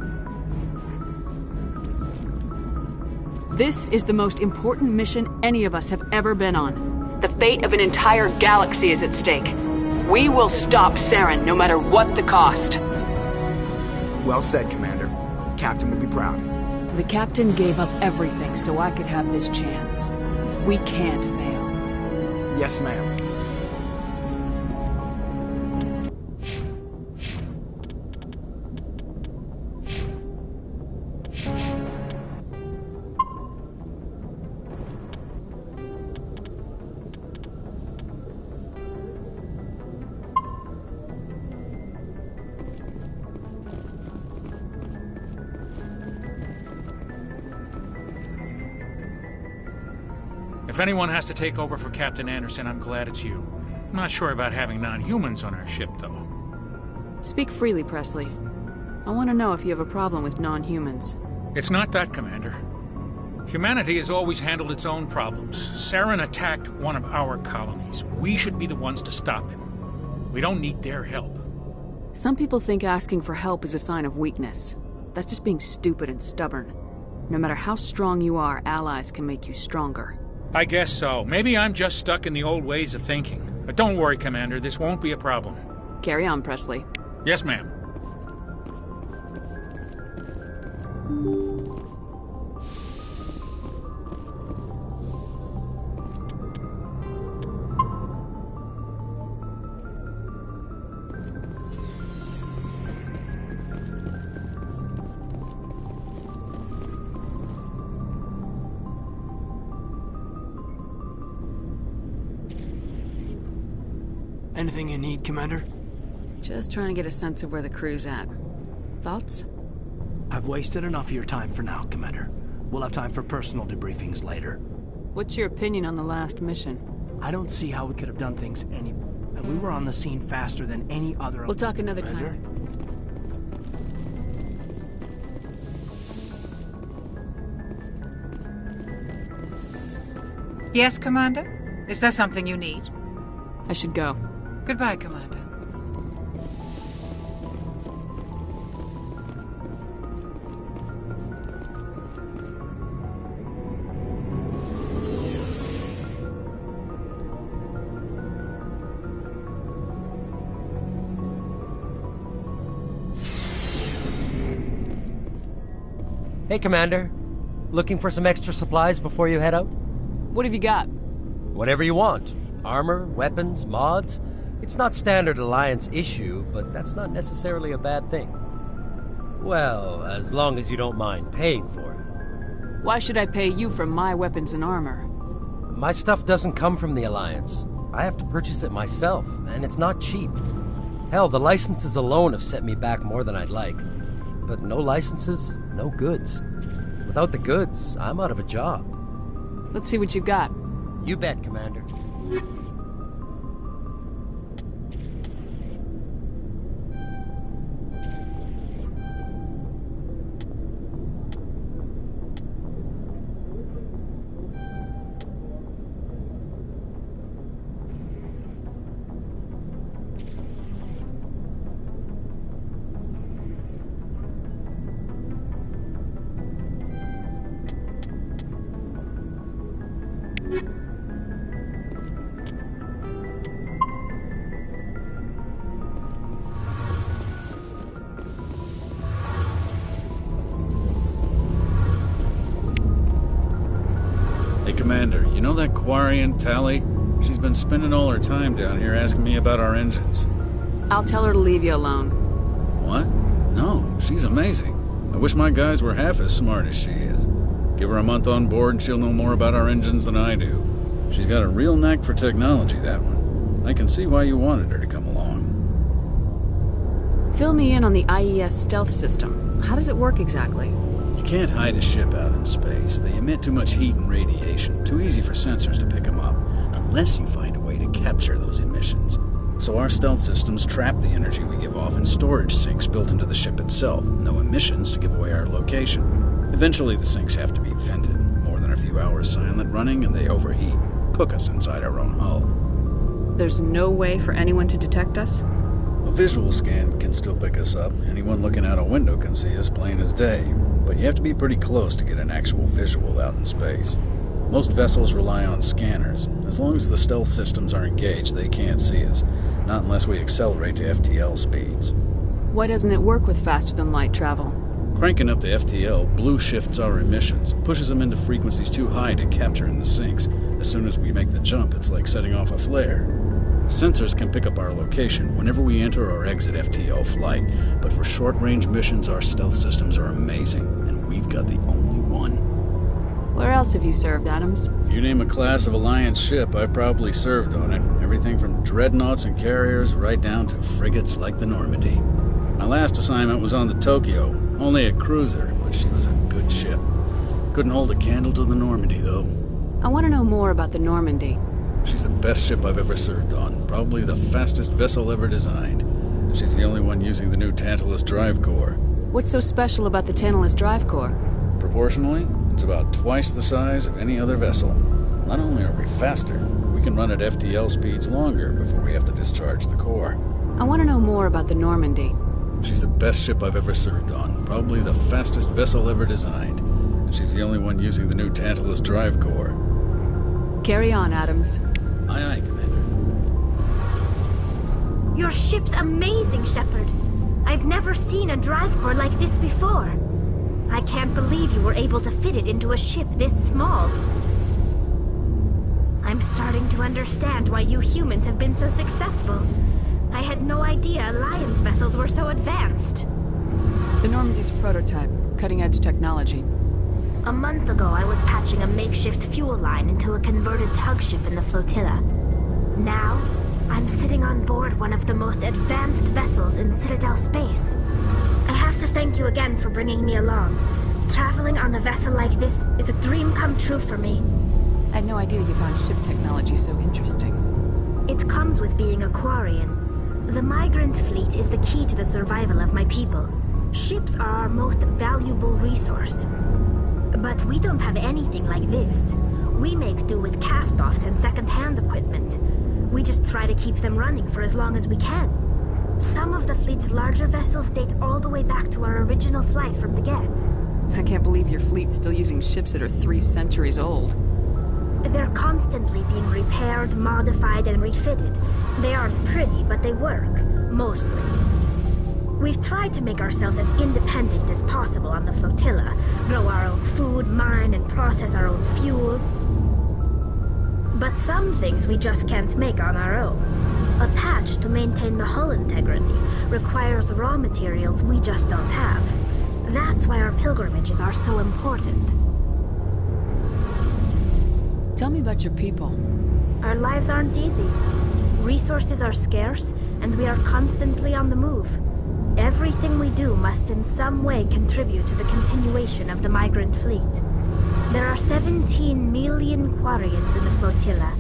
This is the most important mission any of us have ever been on. The fate of an entire galaxy is at stake. We will stop Saren no matter what the cost. Well said, Commander. The captain will be proud. The captain gave up everything so I could have this chance. We can't fail. Yes, ma'am. If anyone has to take over for Captain Anderson, I'm glad it's you. I'm not sure about having non-humans on our ship, though. Speak freely, Presley. I want to know if you have a problem with non-humans. It's not that, Commander. Humanity has always handled its own problems. Saren attacked one of our colonies. We should be the ones to stop him. We don't need their help. Some people think asking for help is a sign of weakness. That's just being stupid and stubborn. No matter how strong you are, allies can make you stronger. I guess so. Maybe I'm just stuck in the old ways of thinking. But don't worry, Commander. This won't be a problem. Carry on, Presley. Yes, ma'am. Anything you need, Commander? Just trying to get a sense of where the crew's at. Thoughts? I've wasted enough of your time for now, Commander. We'll have time for personal debriefings later. What's your opinion on the last mission? I don't see how we could have done things any... And we were on the scene faster than any other... We'll talk another time. Yes, Commander? Is there something you need? I should go. Goodbye, Commander. Hey, Commander. Looking for some extra supplies before you head out? What have you got? Whatever you want. Armor, weapons, mods. It's not standard Alliance issue, but that's not necessarily a bad thing. Well, as long as you don't mind paying for it. Why should I pay you for my weapons and armor? My stuff doesn't come from the Alliance. I have to purchase it myself, and it's not cheap. Hell, the licenses alone have set me back more than I'd like. But no licenses, no goods. Without the goods, I'm out of a job. Let's see what you got. You bet, Commander. Commander, you know that Quarian, Tally? She's been spending all her time down here asking me about our engines. I'll tell her to leave you alone. What? No, she's amazing. I wish my guys were half as smart as she is. Give her a month on board and she'll know more about our engines than I do. She's got a real knack for technology, that one. I can see why you wanted her to come along. Fill me in on the IES stealth system. How does it work exactly? You can't hide a ship out in space. They emit too much heat and radiation. Too easy for sensors to pick them up, unless you find a way to capture those emissions. So our stealth systems trap the energy we give off in storage sinks built into the ship itself. No emissions to give away our location. Eventually the sinks have to be vented. More than a few hours silent running and they overheat. Cook us inside our own hull. There's no way for anyone to detect us? A visual scan can still pick us up. Anyone looking out a window can see us plain as day. But you have to be pretty close to get an actual visual out in space. Most vessels rely on scanners. As long as the stealth systems are engaged, they can't see us. Not unless we accelerate to FTL speeds. Why doesn't it work with faster-than-light travel? Cranking up to FTL blue shifts our emissions, pushes them into frequencies too high to capture in the sinks. As soon as we make the jump, it's like setting off a flare. Sensors can pick up our location whenever we enter or exit FTL flight, but for short-range missions, our stealth systems are amazing, and we've got the only one. Where else have you served, Adams? If you name a class of Alliance ship, I've probably served on it. Everything from dreadnoughts and carriers right down to frigates like the Normandy. My last assignment was on the Tokyo, only a cruiser, but she was a good ship. Couldn't hold a candle to the Normandy, though. I want to know more about the Normandy. She's the best ship I've ever served on, probably the fastest vessel ever designed. And she's the only one using the new Tantalus drive core. What's so special about the Tantalus drive core? Proportionally, It's about twice the size of any other vessel. Not only are we faster, we can run at FTL speeds longer before we have to discharge the core. I want to know more about the Normandy. She's the best ship I've ever served on, probably the fastest vessel ever designed. And she's the only one using the new Tantalus drive core. Carry on, Adams. Aye, aye, Commander. Your ship's amazing, Shepard. I've never seen a drive core like this before. I can't believe you were able to fit it into a ship this small. I'm starting to understand why you humans have been so successful. I had no idea Alliance vessels were so advanced. The Normandy's prototype, cutting-edge technology. A month ago, I was patching a makeshift fuel line into a converted tug ship in the flotilla. Now, I'm sitting on board one of the most advanced vessels in Citadel space. I have to thank you again for bringing me along. Traveling on a vessel like this is a dream come true for me. I had no idea you found ship technology so interesting. It comes with being a Quarian. The migrant fleet is the key to the survival of my people. Ships are our most valuable resource. But we don't have anything like this. We make do with cast-offs and second-hand equipment. We just try to keep them running for as long as we can. Some of the fleet's larger vessels date all the way back to our original flight from the Geth. I can't believe your fleet's still using ships that are 3 centuries old. They're constantly being repaired, modified, and refitted. They aren't pretty, but they work. Mostly. We've tried to make ourselves as independent as possible on the flotilla. Grow our own food, mine, and process our own fuel. But some things we just can't make on our own. A patch to maintain the hull integrity requires raw materials we just don't have. That's why our pilgrimages are so important. Tell me about your people. Our lives aren't easy. Resources are scarce, and we are constantly on the move. Everything we do must in some way contribute to the continuation of the migrant fleet. There are 17 million Quarians in the flotilla,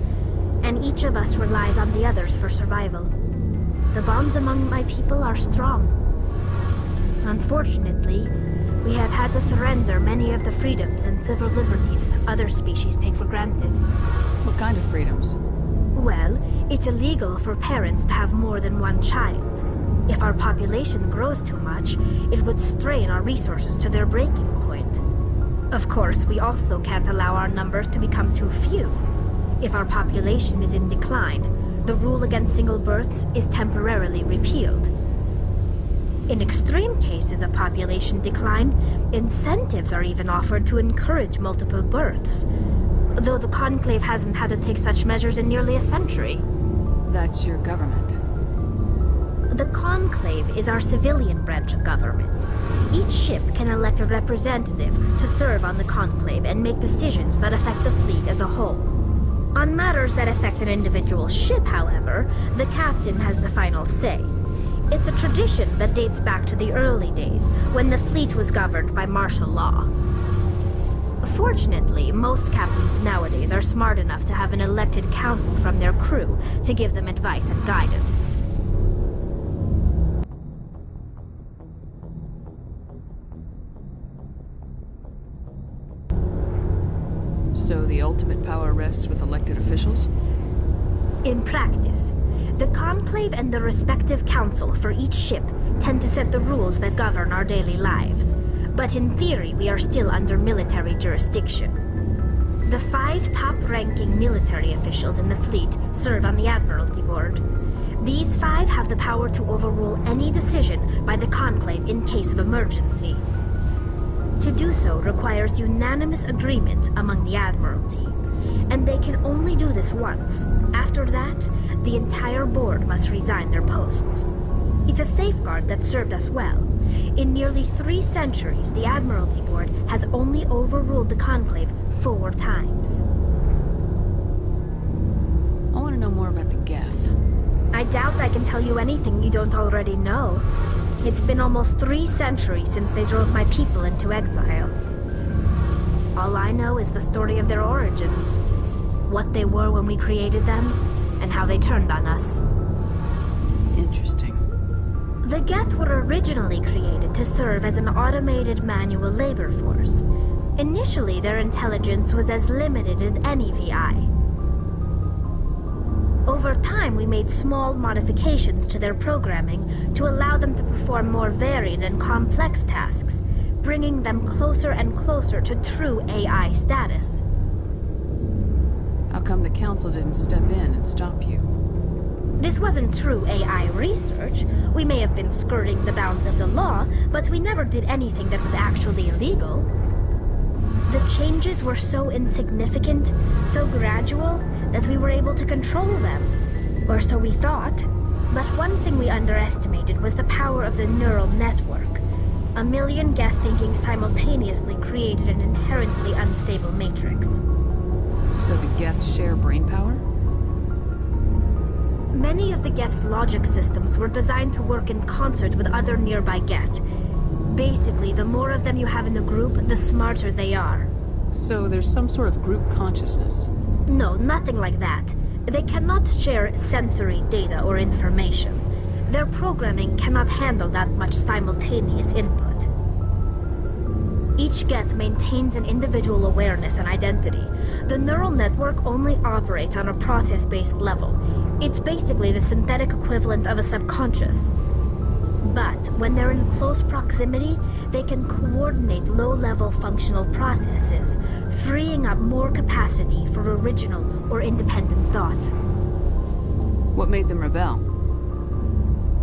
and each of us relies on the others for survival. The bonds among my people are strong. Unfortunately, we have had to surrender many of the freedoms and civil liberties other species take for granted. What kind of freedoms? Well, it's illegal for parents to have more than one child. If our population grows too much, it would strain our resources to their breaking point. Of course, we also can't allow our numbers to become too few. If our population is in decline, the rule against single births is temporarily repealed. In extreme cases of population decline, incentives are even offered to encourage multiple births, though the Conclave hasn't had to take such measures in nearly a century. That's your government. The Conclave is our civilian branch of government. Each ship can elect a representative to serve on the Conclave and make decisions that affect the fleet as a whole. On matters that affect an individual ship, however, the captain has the final say. It's a tradition that dates back to the early days, when the fleet was governed by martial law. Fortunately, most captains nowadays are smart enough to have an elected council from their crew to give them advice and guidance. So the ultimate power rests with elected officials? In practice, the Conclave and the respective council for each ship tend to set the rules that govern our daily lives. But in theory, we are still under military jurisdiction. The 5 top-ranking military officials in the fleet serve on the Admiralty Board. These 5 have the power to overrule any decision by the Conclave in case of emergency. To do so requires unanimous agreement among the Admiralty, and they can only do this once. After that, the entire board must resign their posts. It's a safeguard that served us well. In nearly 3 centuries, the Admiralty Board has only overruled the Conclave 4 times. I want to know more about the Geth. I doubt I can tell you anything you don't already know. It's been almost 3 centuries since they drove my people into exile. All I know is the story of their origins. What they were when we created them, and how they turned on us. Interesting. The Geth were originally created to serve as an automated manual labor force. Initially, their intelligence was as limited as any VI. Over time, we made small modifications to their programming to allow them to perform more varied and complex tasks, bringing them closer and closer to true AI status. How come the Council didn't step in and stop you? This wasn't true AI research. We may have been skirting the bounds of the law, but we never did anything that was actually illegal. The changes were so insignificant, so gradual, that we were able to control them. Or so we thought. But one thing we underestimated was the power of the neural network. A million Geth thinking simultaneously created an inherently unstable matrix. So the Geth share brain power? Many of the Geth's logic systems were designed to work in concert with other nearby Geth. Basically, the more of them you have in a group, the smarter they are. So there's some sort of group consciousness? No, nothing like that. They cannot share sensory data or information. Their programming cannot handle that much simultaneous input. Each Geth maintains an individual awareness and identity. The neural network only operates on a process-based level. It's basically the synthetic equivalent of a subconscious. But when they're in close proximity, they can coordinate low-level functional processes, freeing up more capacity for original or independent thought. What made them rebel?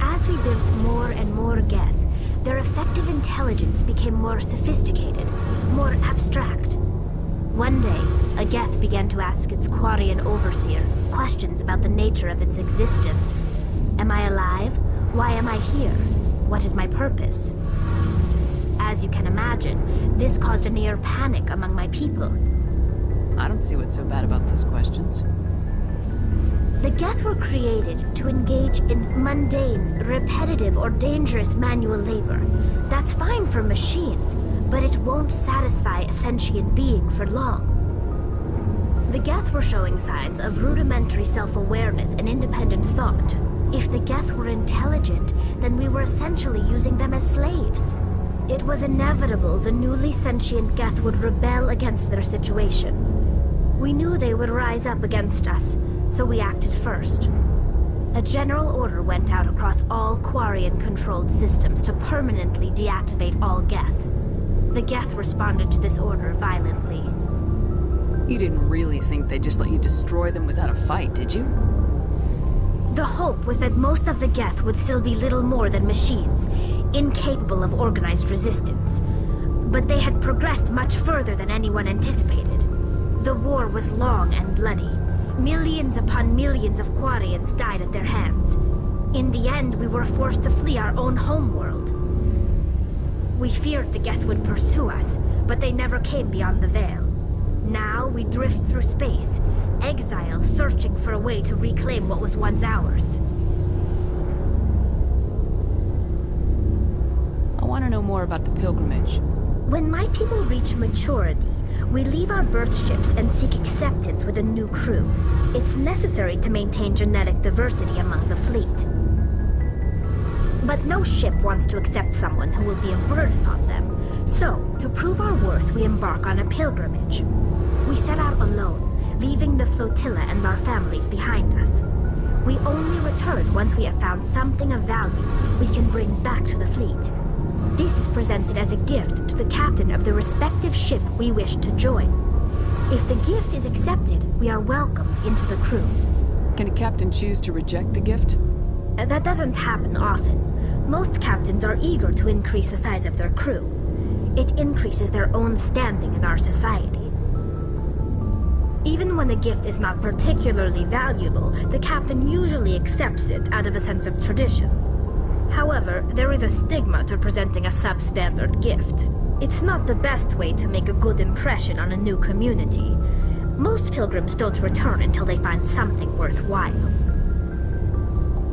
As we built more and more Geth, their effective intelligence became more sophisticated, more abstract. One day, a Geth began to ask its Quarian overseer questions about the nature of its existence. Am I alive? Why am I here? What is my purpose? As you can imagine, this caused a near panic among my people. I don't see what's so bad about those questions. The Geth were created to engage in mundane, repetitive, or dangerous manual labor. That's fine for machines, but it won't satisfy a sentient being for long. The Geth were showing signs of rudimentary self-awareness and independent thought. If the Geth were intelligent, then we were essentially using them as slaves. It was inevitable the newly sentient Geth would rebel against their situation. We knew they would rise up against us, so we acted first. A general order went out across all Quarian-controlled systems to permanently deactivate all Geth. The Geth responded to this order violently. You didn't really think they'd just let you destroy them without a fight, did you? The hope was that most of the Geth would still be little more than machines, incapable of organized resistance. But they had progressed much further than anyone anticipated. The war was long and bloody. Millions upon millions of Quarians died at their hands. In the end, we were forced to flee our own homeworld. We feared the Geth would pursue us, but they never came beyond the Veil. Now we drift through space, exile searching for a way to reclaim what was once ours. I want to know more about the pilgrimage. When my people reach maturity, we leave our birth ships and seek acceptance with a new crew. It's necessary to maintain genetic diversity among the fleet. But no ship wants to accept someone who will be a burden on them. So, to prove our worth, we embark on a pilgrimage. We set out alone, leaving the flotilla and our families behind us. We only return once we have found something of value we can bring back to the fleet. This is presented as a gift to the captain of the respective ship we wish to join. If the gift is accepted, we are welcomed into the crew. Can a captain choose to reject the gift? That doesn't happen often. Most captains are eager to increase the size of their crew. It increases their own standing in our society. Even when the gift is not particularly valuable, the captain usually accepts it out of a sense of tradition. However, there is a stigma to presenting a substandard gift. It's not the best way to make a good impression on a new community. Most pilgrims don't return until they find something worthwhile.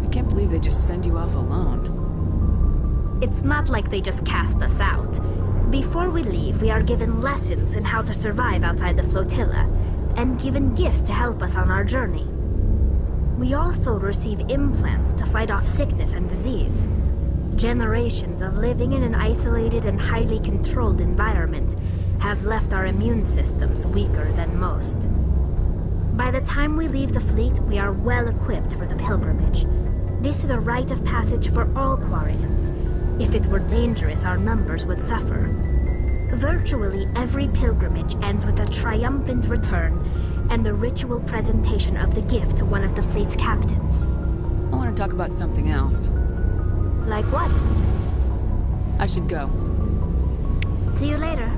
I can't believe they just send you off alone. It's not like they just cast us out. Before we leave, we are given lessons in how to survive outside the flotilla, and given gifts to help us on our journey. We also receive implants to fight off sickness and disease. Generations of living in an isolated and highly controlled environment have left our immune systems weaker than most. By the time we leave the fleet, we are well equipped for the pilgrimage. This is a rite of passage for all Quarians. If it were dangerous, our numbers would suffer. Virtually every pilgrimage ends with a triumphant return and the ritual presentation of the gift to one of the fleet's captains. I want to talk about something else. Like what? I should go. See you later.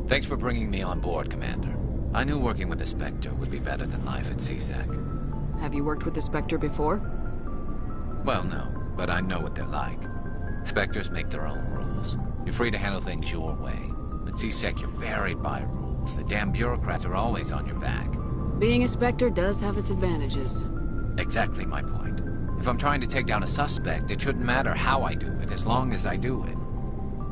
Thanks for bringing me on board, Commander. I knew working with the Spectre would be better than life at CSEC. Have you worked with the Spectre before? Well, no, but I know what they're like. Spectres make their own rules. You're free to handle things your way. At CSEC, you're buried by rules. The damn bureaucrats are always on your back. Being a Spectre does have its advantages. Exactly my point. If I'm trying to take down a suspect, it shouldn't matter how I do it, as long as I do it.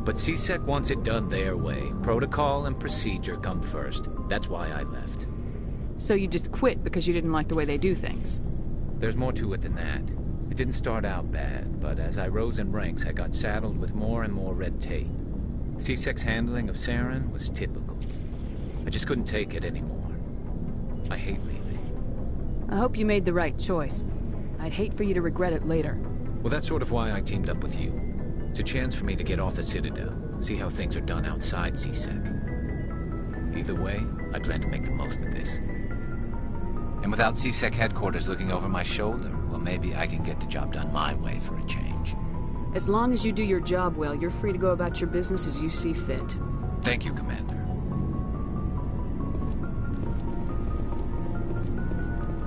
But CSEC wants it done their way. Protocol and procedure come first. That's why I left. So you just quit because you didn't like the way they do things? There's more to it than that. It didn't start out bad, but as I rose in ranks, I got saddled with more and more red tape. CSEC's handling of Saren was typical. I just couldn't take it anymore. I hate leaving. I hope you made the right choice. I'd hate for you to regret it later. Well, that's sort of why I teamed up with you. It's a chance for me to get off the Citadel, see how things are done outside CSEC. Either way, I plan to make the most of this. And without CSEC headquarters looking over my shoulder, well, maybe I can get the job done my way for a change. As long as you do your job well, you're free to go about your business as you see fit. Thank you, Commander.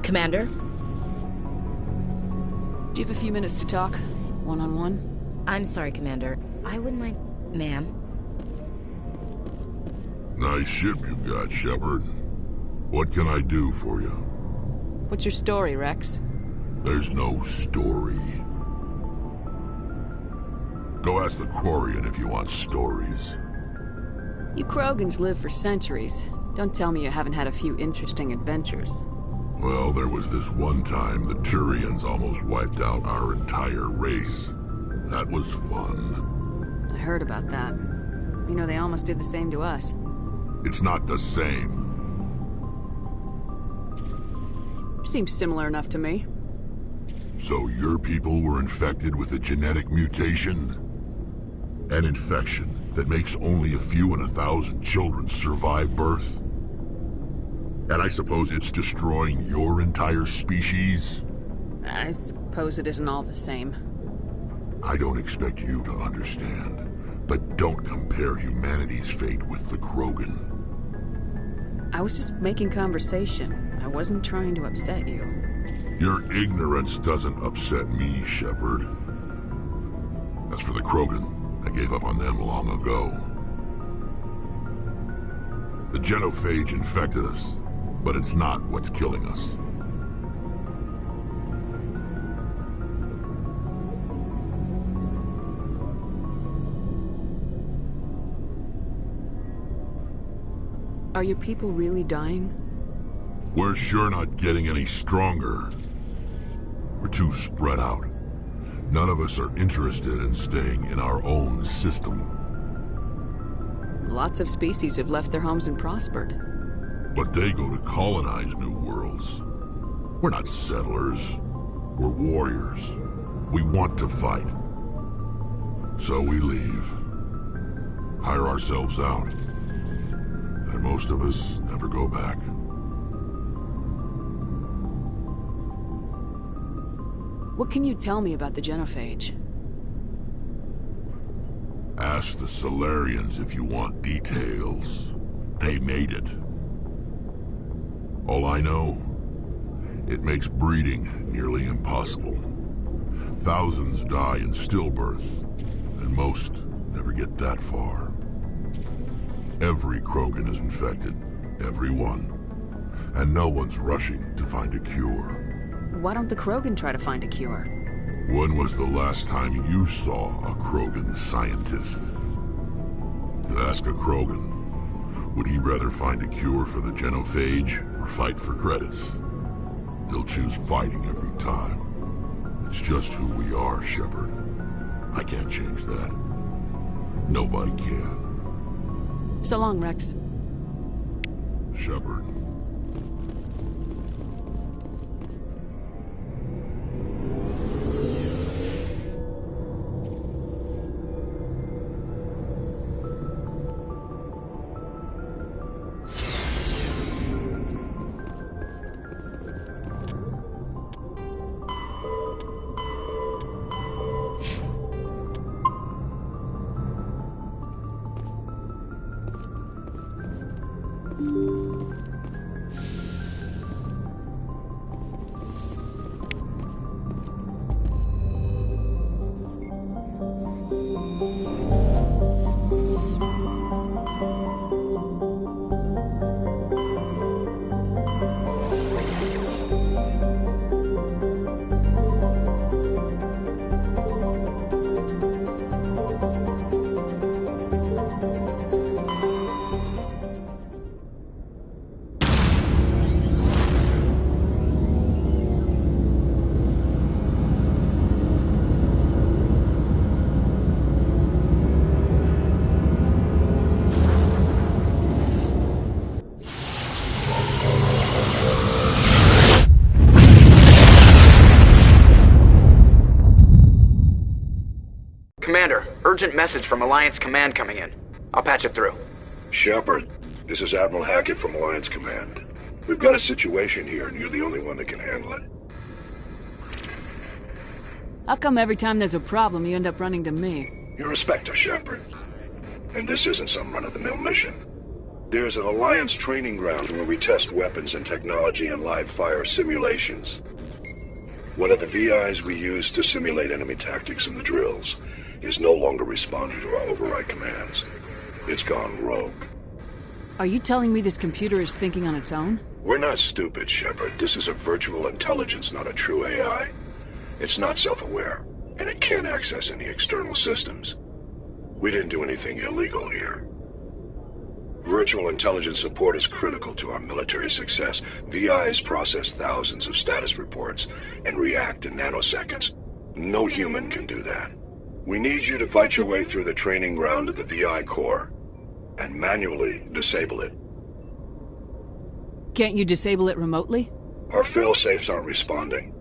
Commander? Do you have a few minutes to talk? One-on-one? I'm sorry, Commander. I wouldn't mind... Ma'am? Nice ship you got, Shepard. What can I do for you? What's your story, Rex? There's no story. Go ask the Quarian if you want stories. You Krogans live for centuries. Don't tell me you haven't had a few interesting adventures. Well, there was this one time the Turians almost wiped out our entire race. That was fun. I heard about that. You know, they almost did the same to us. It's not the same. Seems similar enough to me. So your people were infected with a genetic mutation? An infection that makes only a few in 1,000 children survive birth? And I suppose it's destroying your entire species? I suppose it isn't all the same. I don't expect you to understand, but don't compare humanity's fate with the Krogan. I was just making conversation. I wasn't trying to upset you. Your ignorance doesn't upset me, Shepard. As for the Krogan, I gave up on them long ago. The genophage infected us, but it's not what's killing us. Are your people really dying? We're sure not getting any stronger. We're too spread out. None of us are interested in staying in our own system. Lots of species have left their homes and prospered. But they go to colonize new worlds. We're not settlers. We're warriors. We want to fight. So we leave. Hire ourselves out. And most of us never go back. What can you tell me about the genophage? Ask the Solarians if you want details. They made it. All I know, it makes breeding nearly impossible. Thousands die in stillbirth, and most never get that far. Every Krogan is infected, every one. And no one's rushing to find a cure. Why don't the Krogan try to find a cure? When was the last time you saw a Krogan scientist? You ask a Krogan, Would he rather find a cure for the genophage or fight for credits? He'll choose fighting every time. It's just who we are, Shepard. I can't change that. Nobody can. So long, Rex. Shepard. Commander, urgent message from Alliance Command coming in. I'll patch it through. Shepard, this is Admiral Hackett from Alliance Command. We've got a situation here, and you're the only one that can handle it. How come every time there's a problem, you end up running to me? You're a Spectre, Shepard. And this isn't some run-of-the-mill mission. There's an Alliance training ground where we test weapons and technology in live-fire simulations. One of the VIs we use to simulate enemy tactics in the drills is no longer responding to our override commands. It's gone rogue. Are you telling me this computer is thinking on its own? We're not stupid, Shepard. This is a virtual intelligence, not a true AI. It's not self-aware, and it can't access any external systems. We didn't do anything illegal here. Virtual intelligence support is critical to our military success. VIs process thousands of status reports and react in nanoseconds. No human can do that. We need you to fight your way through the training ground of the VI core and manually disable it. Can't you disable it remotely? Our fail-safes aren't responding.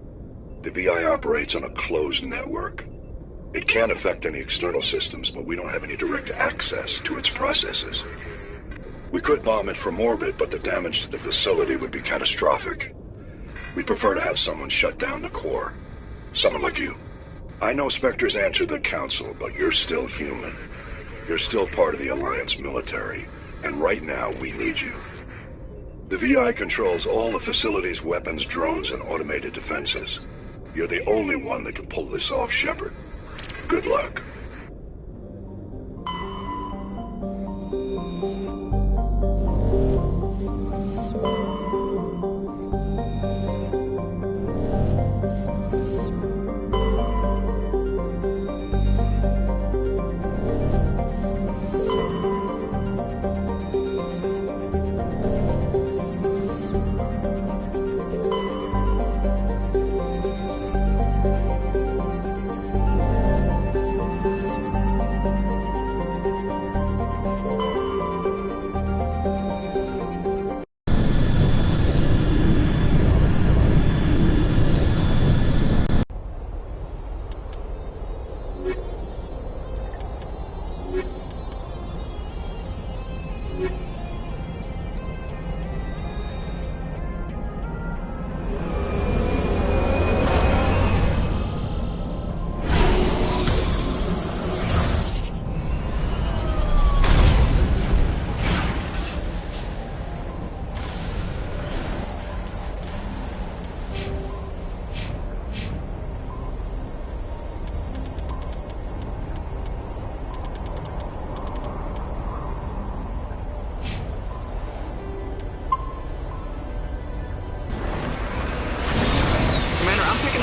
The VI operates on a closed network. It can affect any external systems, but we don't have any direct access to its processes. We could bomb it from orbit, but the damage to the facility would be catastrophic. We'd prefer to have someone shut down the core. Someone like you. I know Spectres answer the Council, but you're still human. You're still part of the Alliance military, and right now we need you. The VI controls all the facility's weapons, drones, and automated defenses. You're the only one that can pull this off, Shepard. Good luck.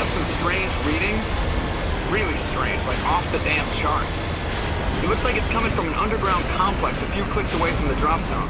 Some strange readings. Really strange, like off the damn charts. It looks like it's coming from an underground complex a few clicks away from the drop zone.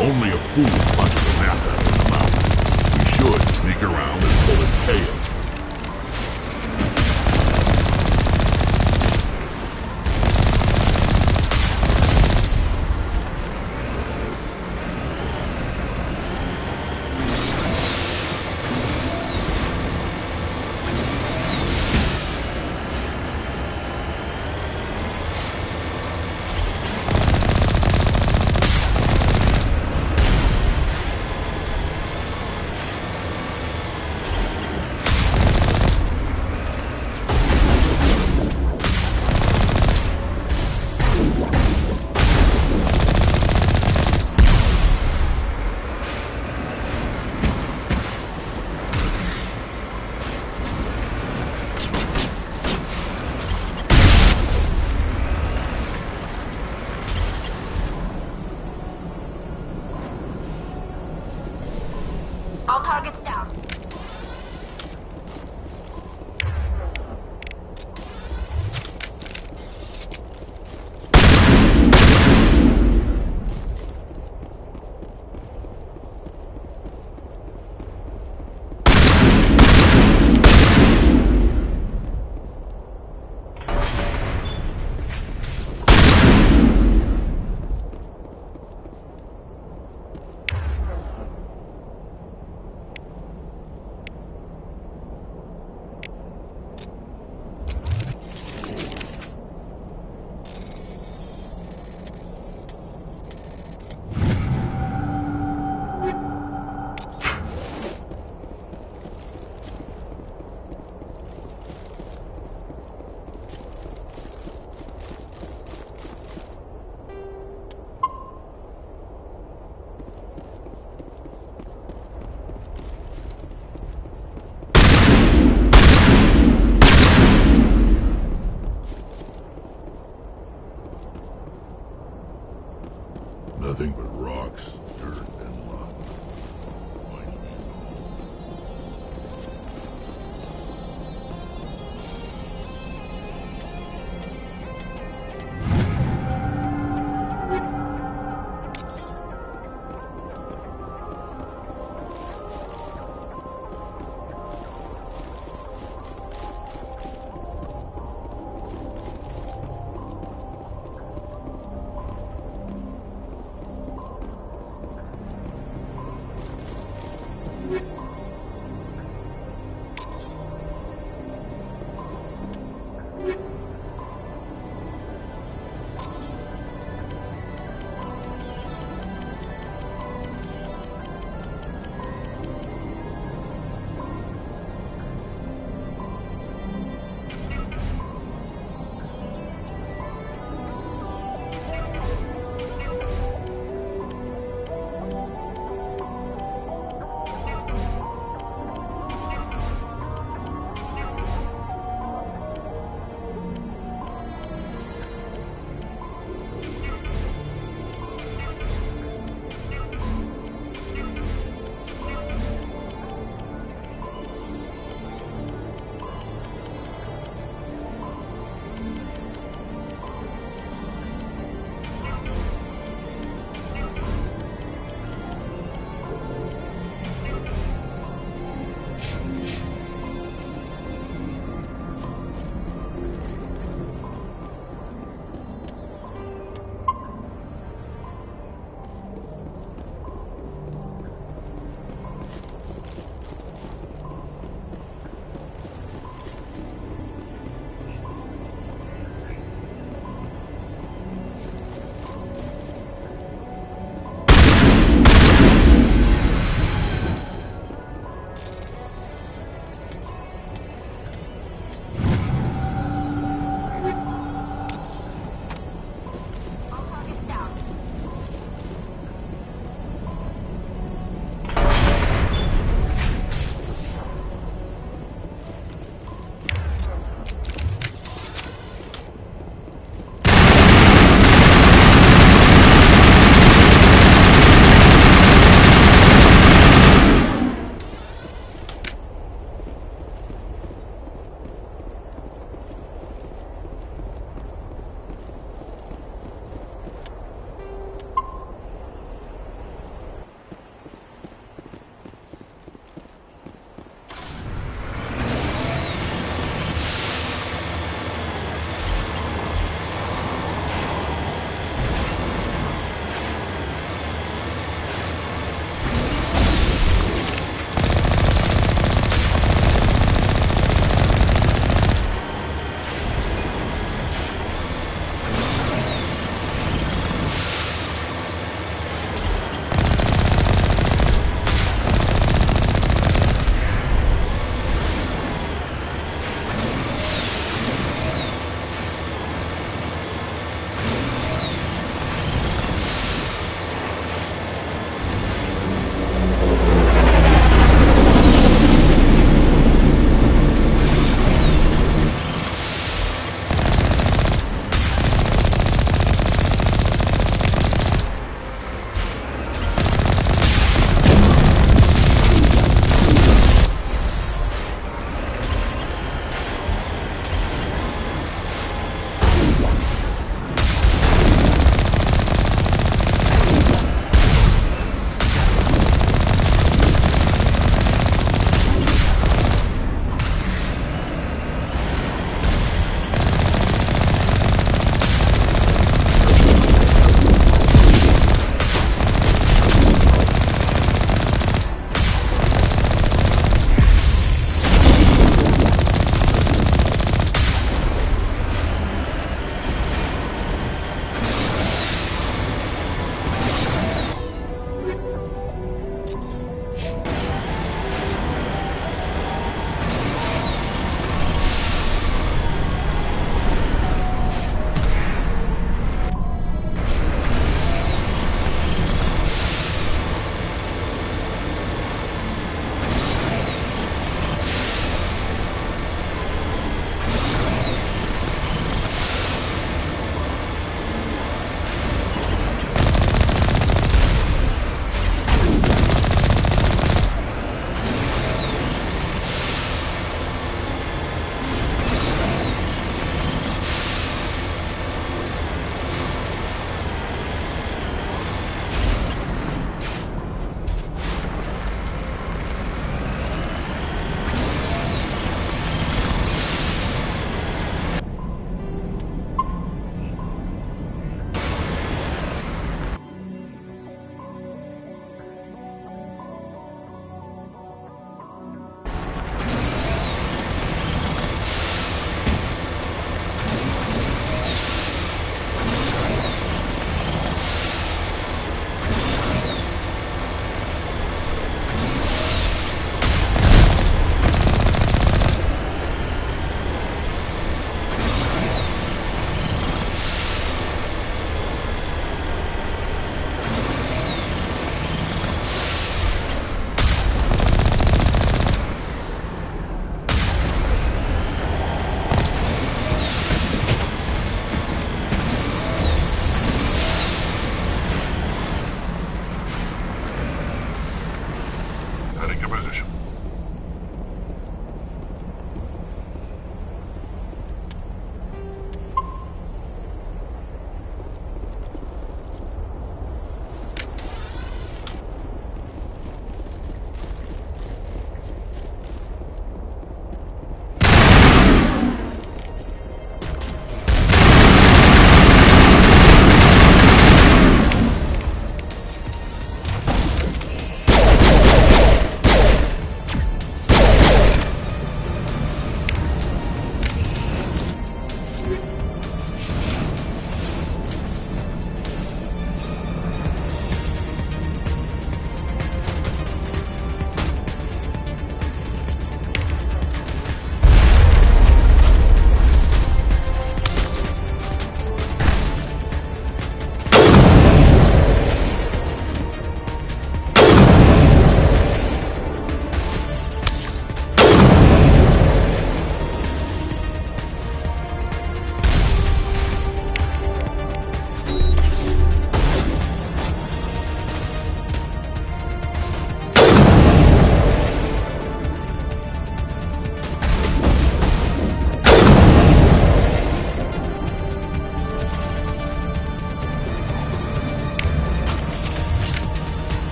Only a fool punches a map out of the mouth. We should sneak around and pull its tail. All targets down. Nothing but rocks, dirt, and lava. Reminds me of home.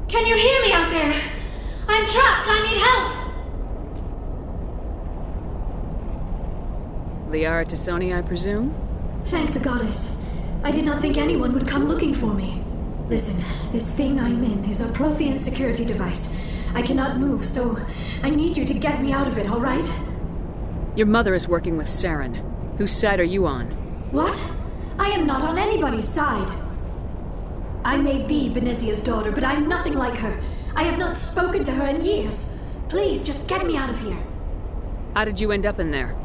Can you hear me out there? I'm trapped. I need help. Liara Tassoni, I presume? Thank the goddess. I did not think anyone would come looking for me. Listen, this thing I'm in is a Prothean security device. I cannot move, so I need you to get me out of it, all right? Your mother is working with Saren. Whose side are you on? What? I am not on anybody's side. I may be Benezia's daughter, but I'm nothing like her. I have not spoken to her in years. Please, just get me out of here. How did you end up in there?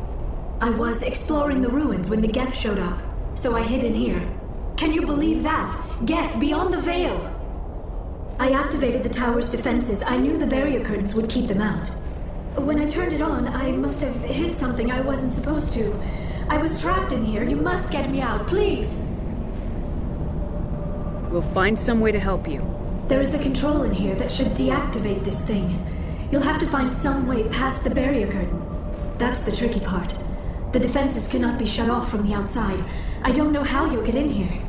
I was exploring the ruins when the Geth showed up, so I hid in here. Can you believe that? Geth beyond the veil! I activated the tower's defenses. I knew the barrier curtains would keep them out. When I turned it on, I must have hit something I wasn't supposed to. I was trapped in here. You must get me out, please! We'll find some way to help you. There is a control in here that should deactivate this thing. You'll have to find some way past the barrier curtain. That's the tricky part. The defenses cannot be shut off from the outside. I don't know how you'll get in here.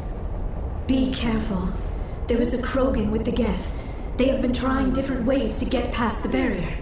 Be careful. There is a Krogan with the Geth. They have been trying different ways to get past the barrier.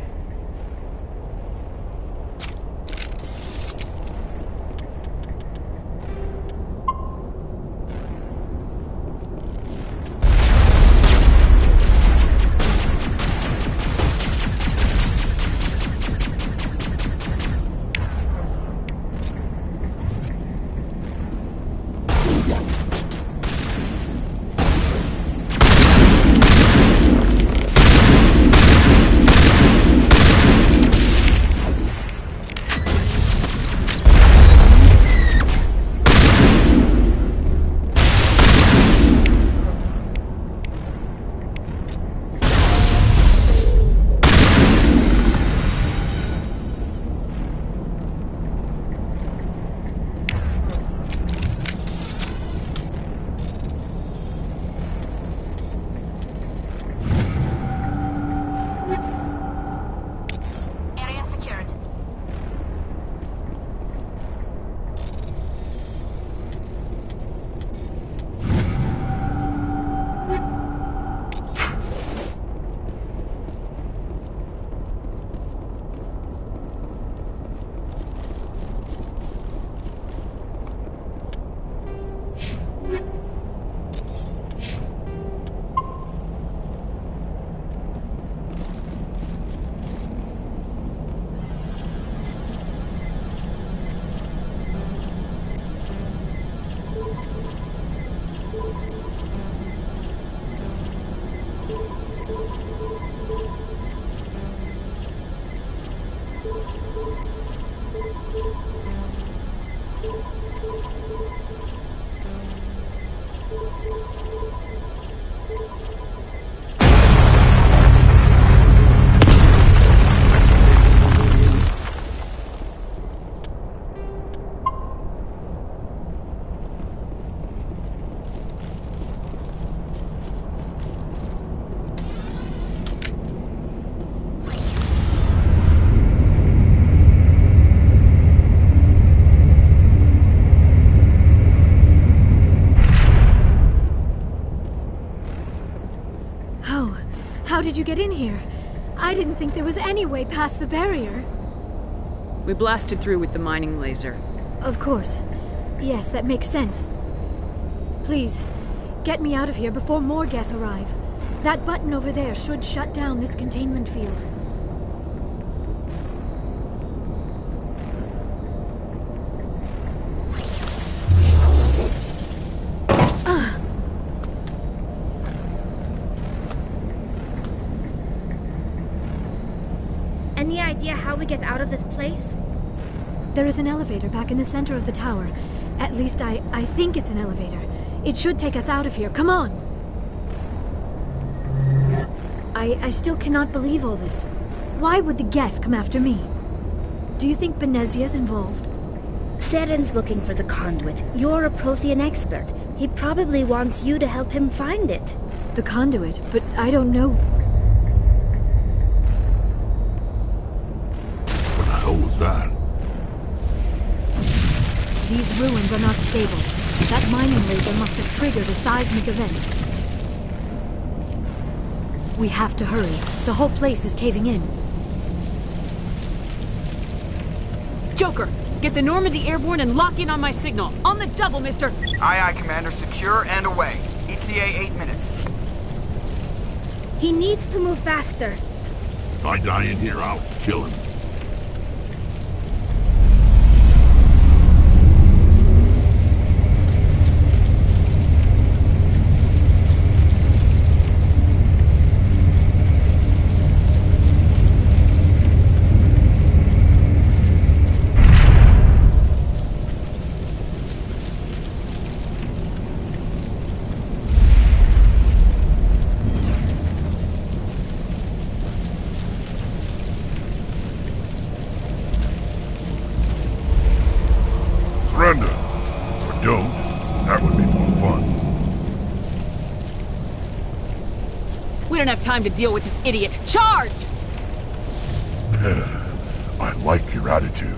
How did you get in here? I didn't think there was any way past the barrier. We blasted through with the mining laser. Of course. Yes, that makes sense. Please, get me out of here before more Geth arrive. That button over there should shut down this containment field. Any idea how we get out of this place? There is an elevator back in the center of the tower. At least I think it's an elevator. It should take us out of here. Come on! I still cannot believe all this. Why would the Geth come after me? Do you think Benezia's involved? Saren's looking for the conduit. You're a Prothean expert. He probably wants you to help him find it. The conduit? But I don't know. What the hell was that? These ruins are not stable. That mining laser must have triggered a seismic event. We have to hurry. The whole place is caving in. Joker, get the Normandy airborne and lock in on my signal. On the double, mister! Aye, aye, Commander. Secure and away. ETA 8 minutes. He needs to move faster. If I die in here, I'll kill him. Surrender. Or don't. That would be more fun. We don't have time to deal with this idiot. Charge! I like your attitude.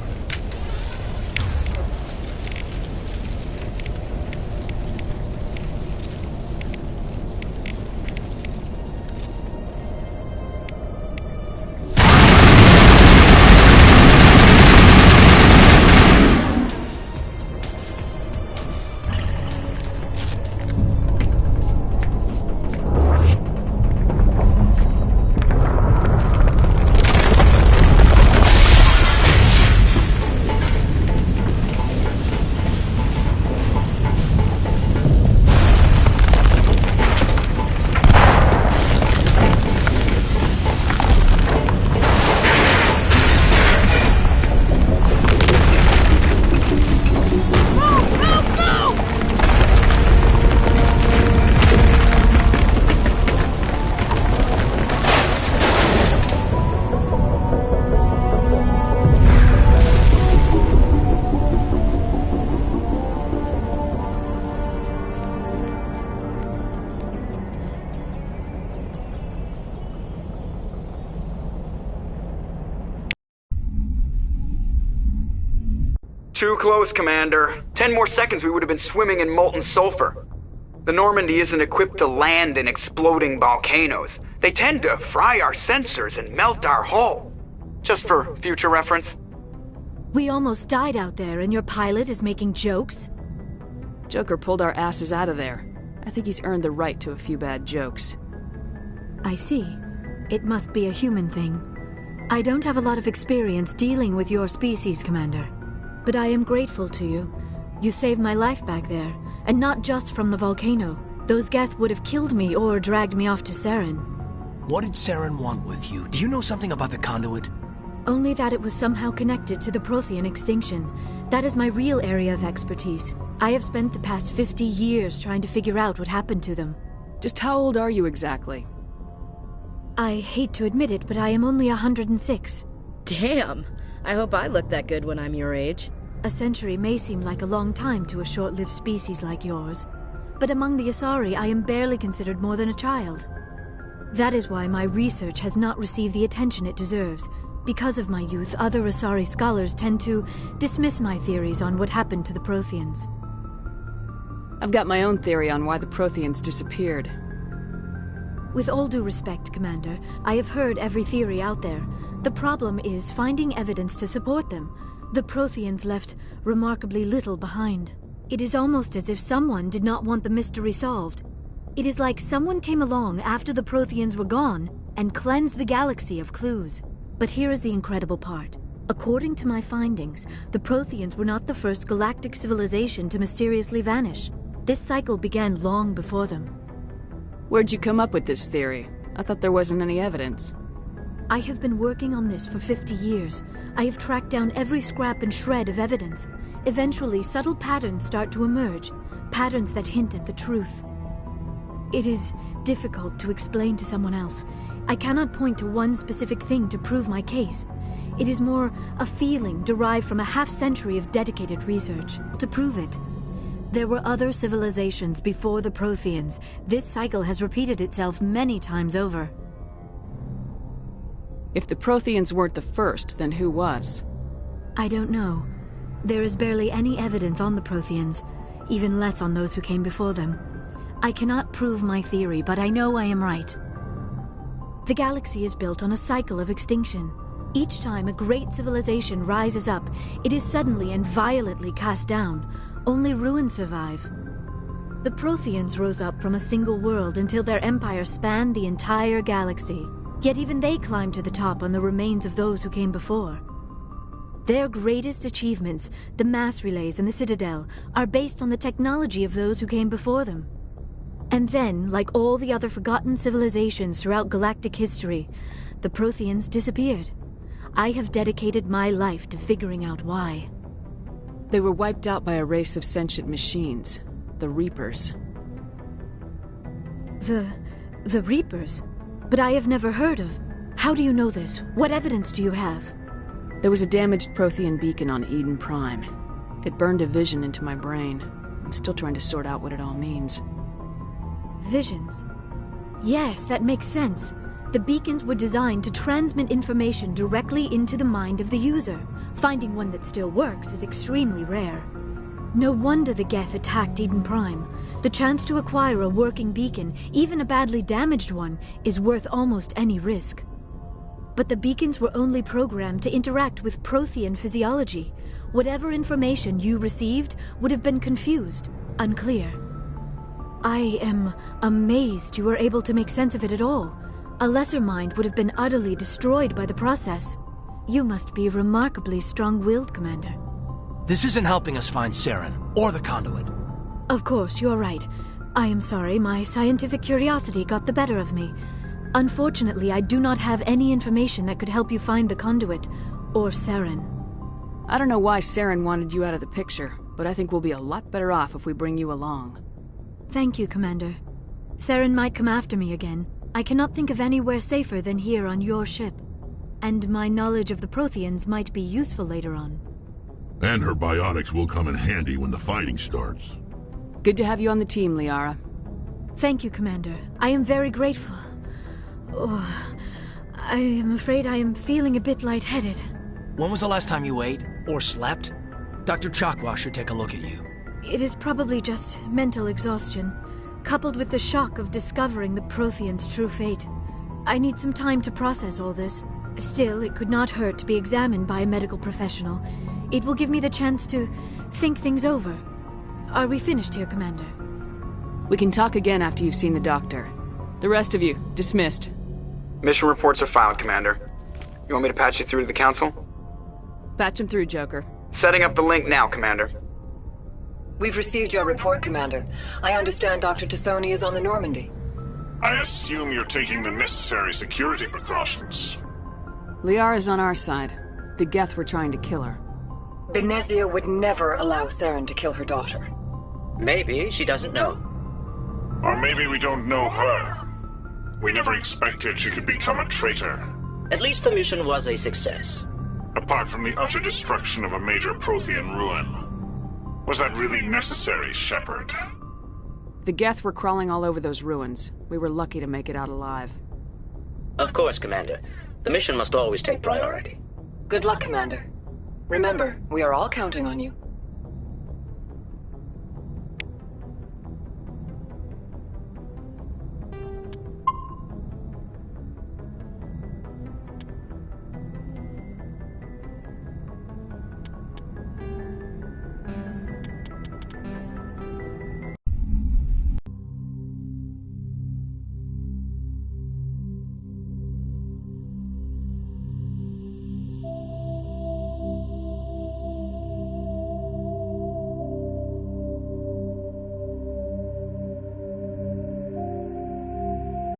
Too close, Commander. 10 more seconds we would have been swimming in molten sulfur. The Normandy isn't equipped to land in exploding volcanoes. They tend to fry our sensors and melt our hull. Just for future reference. We almost died out there, and your pilot is making jokes? Joker pulled our asses out of there. I think he's earned the right to a few bad jokes. I see. It must be a human thing. I don't have a lot of experience dealing with your species, Commander. But I am grateful to you. You saved my life back there, and not just from the volcano. Those Geth would have killed me or dragged me off to Saren. What did Saren want with you? Do you know something about the conduit? Only that it was somehow connected to the Prothean extinction. That is my real area of expertise. I have spent the past 50 years trying to figure out what happened to them. Just how old are you exactly? I hate to admit it, but I am only 106. Damn! I hope I look that good when I'm your age. A century may seem like a long time to a short-lived species like yours, but among the Asari I am barely considered more than a child. That is why my research has not received the attention it deserves. Because of my youth, other Asari scholars tend to dismiss my theories on what happened to the Protheans. I've got my own theory on why the Protheans disappeared. With all due respect, Commander, I have heard every theory out there. The problem is finding evidence to support them. The Protheans left remarkably little behind. It is almost as if someone did not want the mystery solved. It is like someone came along after the Protheans were gone and cleansed the galaxy of clues. But here is the incredible part. According to my findings, the Protheans were not the first galactic civilization to mysteriously vanish. This cycle began long before them. Where'd you come up with this theory? I thought there wasn't any evidence. I have been working on this for 50 years. I have tracked down every scrap and shred of evidence. Eventually, subtle patterns start to emerge, patterns that hint at the truth. It is difficult to explain to someone else. I cannot point to one specific thing to prove my case. It is more a feeling derived from a half-century of dedicated research to prove it. There were other civilizations before the Protheans. This cycle has repeated itself many times over. If the Protheans weren't the first, then who was? I don't know. There is barely any evidence on the Protheans, even less on those who came before them. I cannot prove my theory, but I know I am right. The galaxy is built on a cycle of extinction. Each time a great civilization rises up, it is suddenly and violently cast down. Only ruins survive. The Protheans rose up from a single world until their empire spanned the entire galaxy. Yet even they climbed to the top on the remains of those who came before. Their greatest achievements, the mass relays and the Citadel, are based on the technology of those who came before them. And then, like all the other forgotten civilizations throughout galactic history, the Protheans disappeared. I have dedicated my life to figuring out why. They were wiped out by a race of sentient machines, the Reapers. The Reapers? But I have never heard of. How do you know this? What evidence do you have? There was a damaged Prothean beacon on Eden Prime. It burned a vision into my brain. I'm still trying to sort out what it all means. Visions? Yes, that makes sense. The beacons were designed to transmit information directly into the mind of the user. Finding one that still works is extremely rare. No wonder the Geth attacked Eden Prime. The chance to acquire a working beacon, even a badly damaged one, is worth almost any risk. But the beacons were only programmed to interact with Prothean physiology. Whatever information you received would have been confused, unclear. I am amazed you were able to make sense of it at all. A lesser mind would have been utterly destroyed by the process. You must be remarkably strong-willed, Commander. This isn't helping us find Saren, or the conduit. Of course, you're right. I am sorry, my scientific curiosity got the better of me. Unfortunately, I do not have any information that could help you find the conduit, or Saren. I don't know why Saren wanted you out of the picture, but I think we'll be a lot better off if we bring you along. Thank you, Commander. Saren might come after me again. I cannot think of anywhere safer than here on your ship. And my knowledge of the Protheans might be useful later on. And her biotics will come in handy when the fighting starts. Good to have you on the team, Liara. Thank you, Commander. I am very grateful. Oh, I am afraid I am feeling a bit lightheaded. When was the last time you ate, or slept? Dr. Chakwa should take a look at you. It is probably just mental exhaustion, coupled with the shock of discovering the Protheans' true fate. I need some time to process all this. Still, it could not hurt to be examined by a medical professional. It will give me the chance to think things over. Are we finished here, Commander? We can talk again after you've seen the doctor. The rest of you, dismissed. Mission reports are filed, Commander. You want me to patch you through to the Council? Patch him through, Joker. Setting up the link now, Commander. We've received your report, Commander. I understand Dr. Tassoni is on the Normandy. I assume you're taking the necessary security precautions. Liara's on our side. The Geth were trying to kill her. Benezia would never allow Saren to kill her daughter. Maybe she doesn't know. Or maybe we don't know her. We never expected she could become a traitor. At least the mission was a success. Apart from the utter destruction of a major Prothean ruin. Was that really necessary, Shepard? The Geth were crawling all over those ruins. We were lucky to make it out alive. Of course, Commander. The mission must always take priority. Good luck, Commander. Remember, we are all counting on you.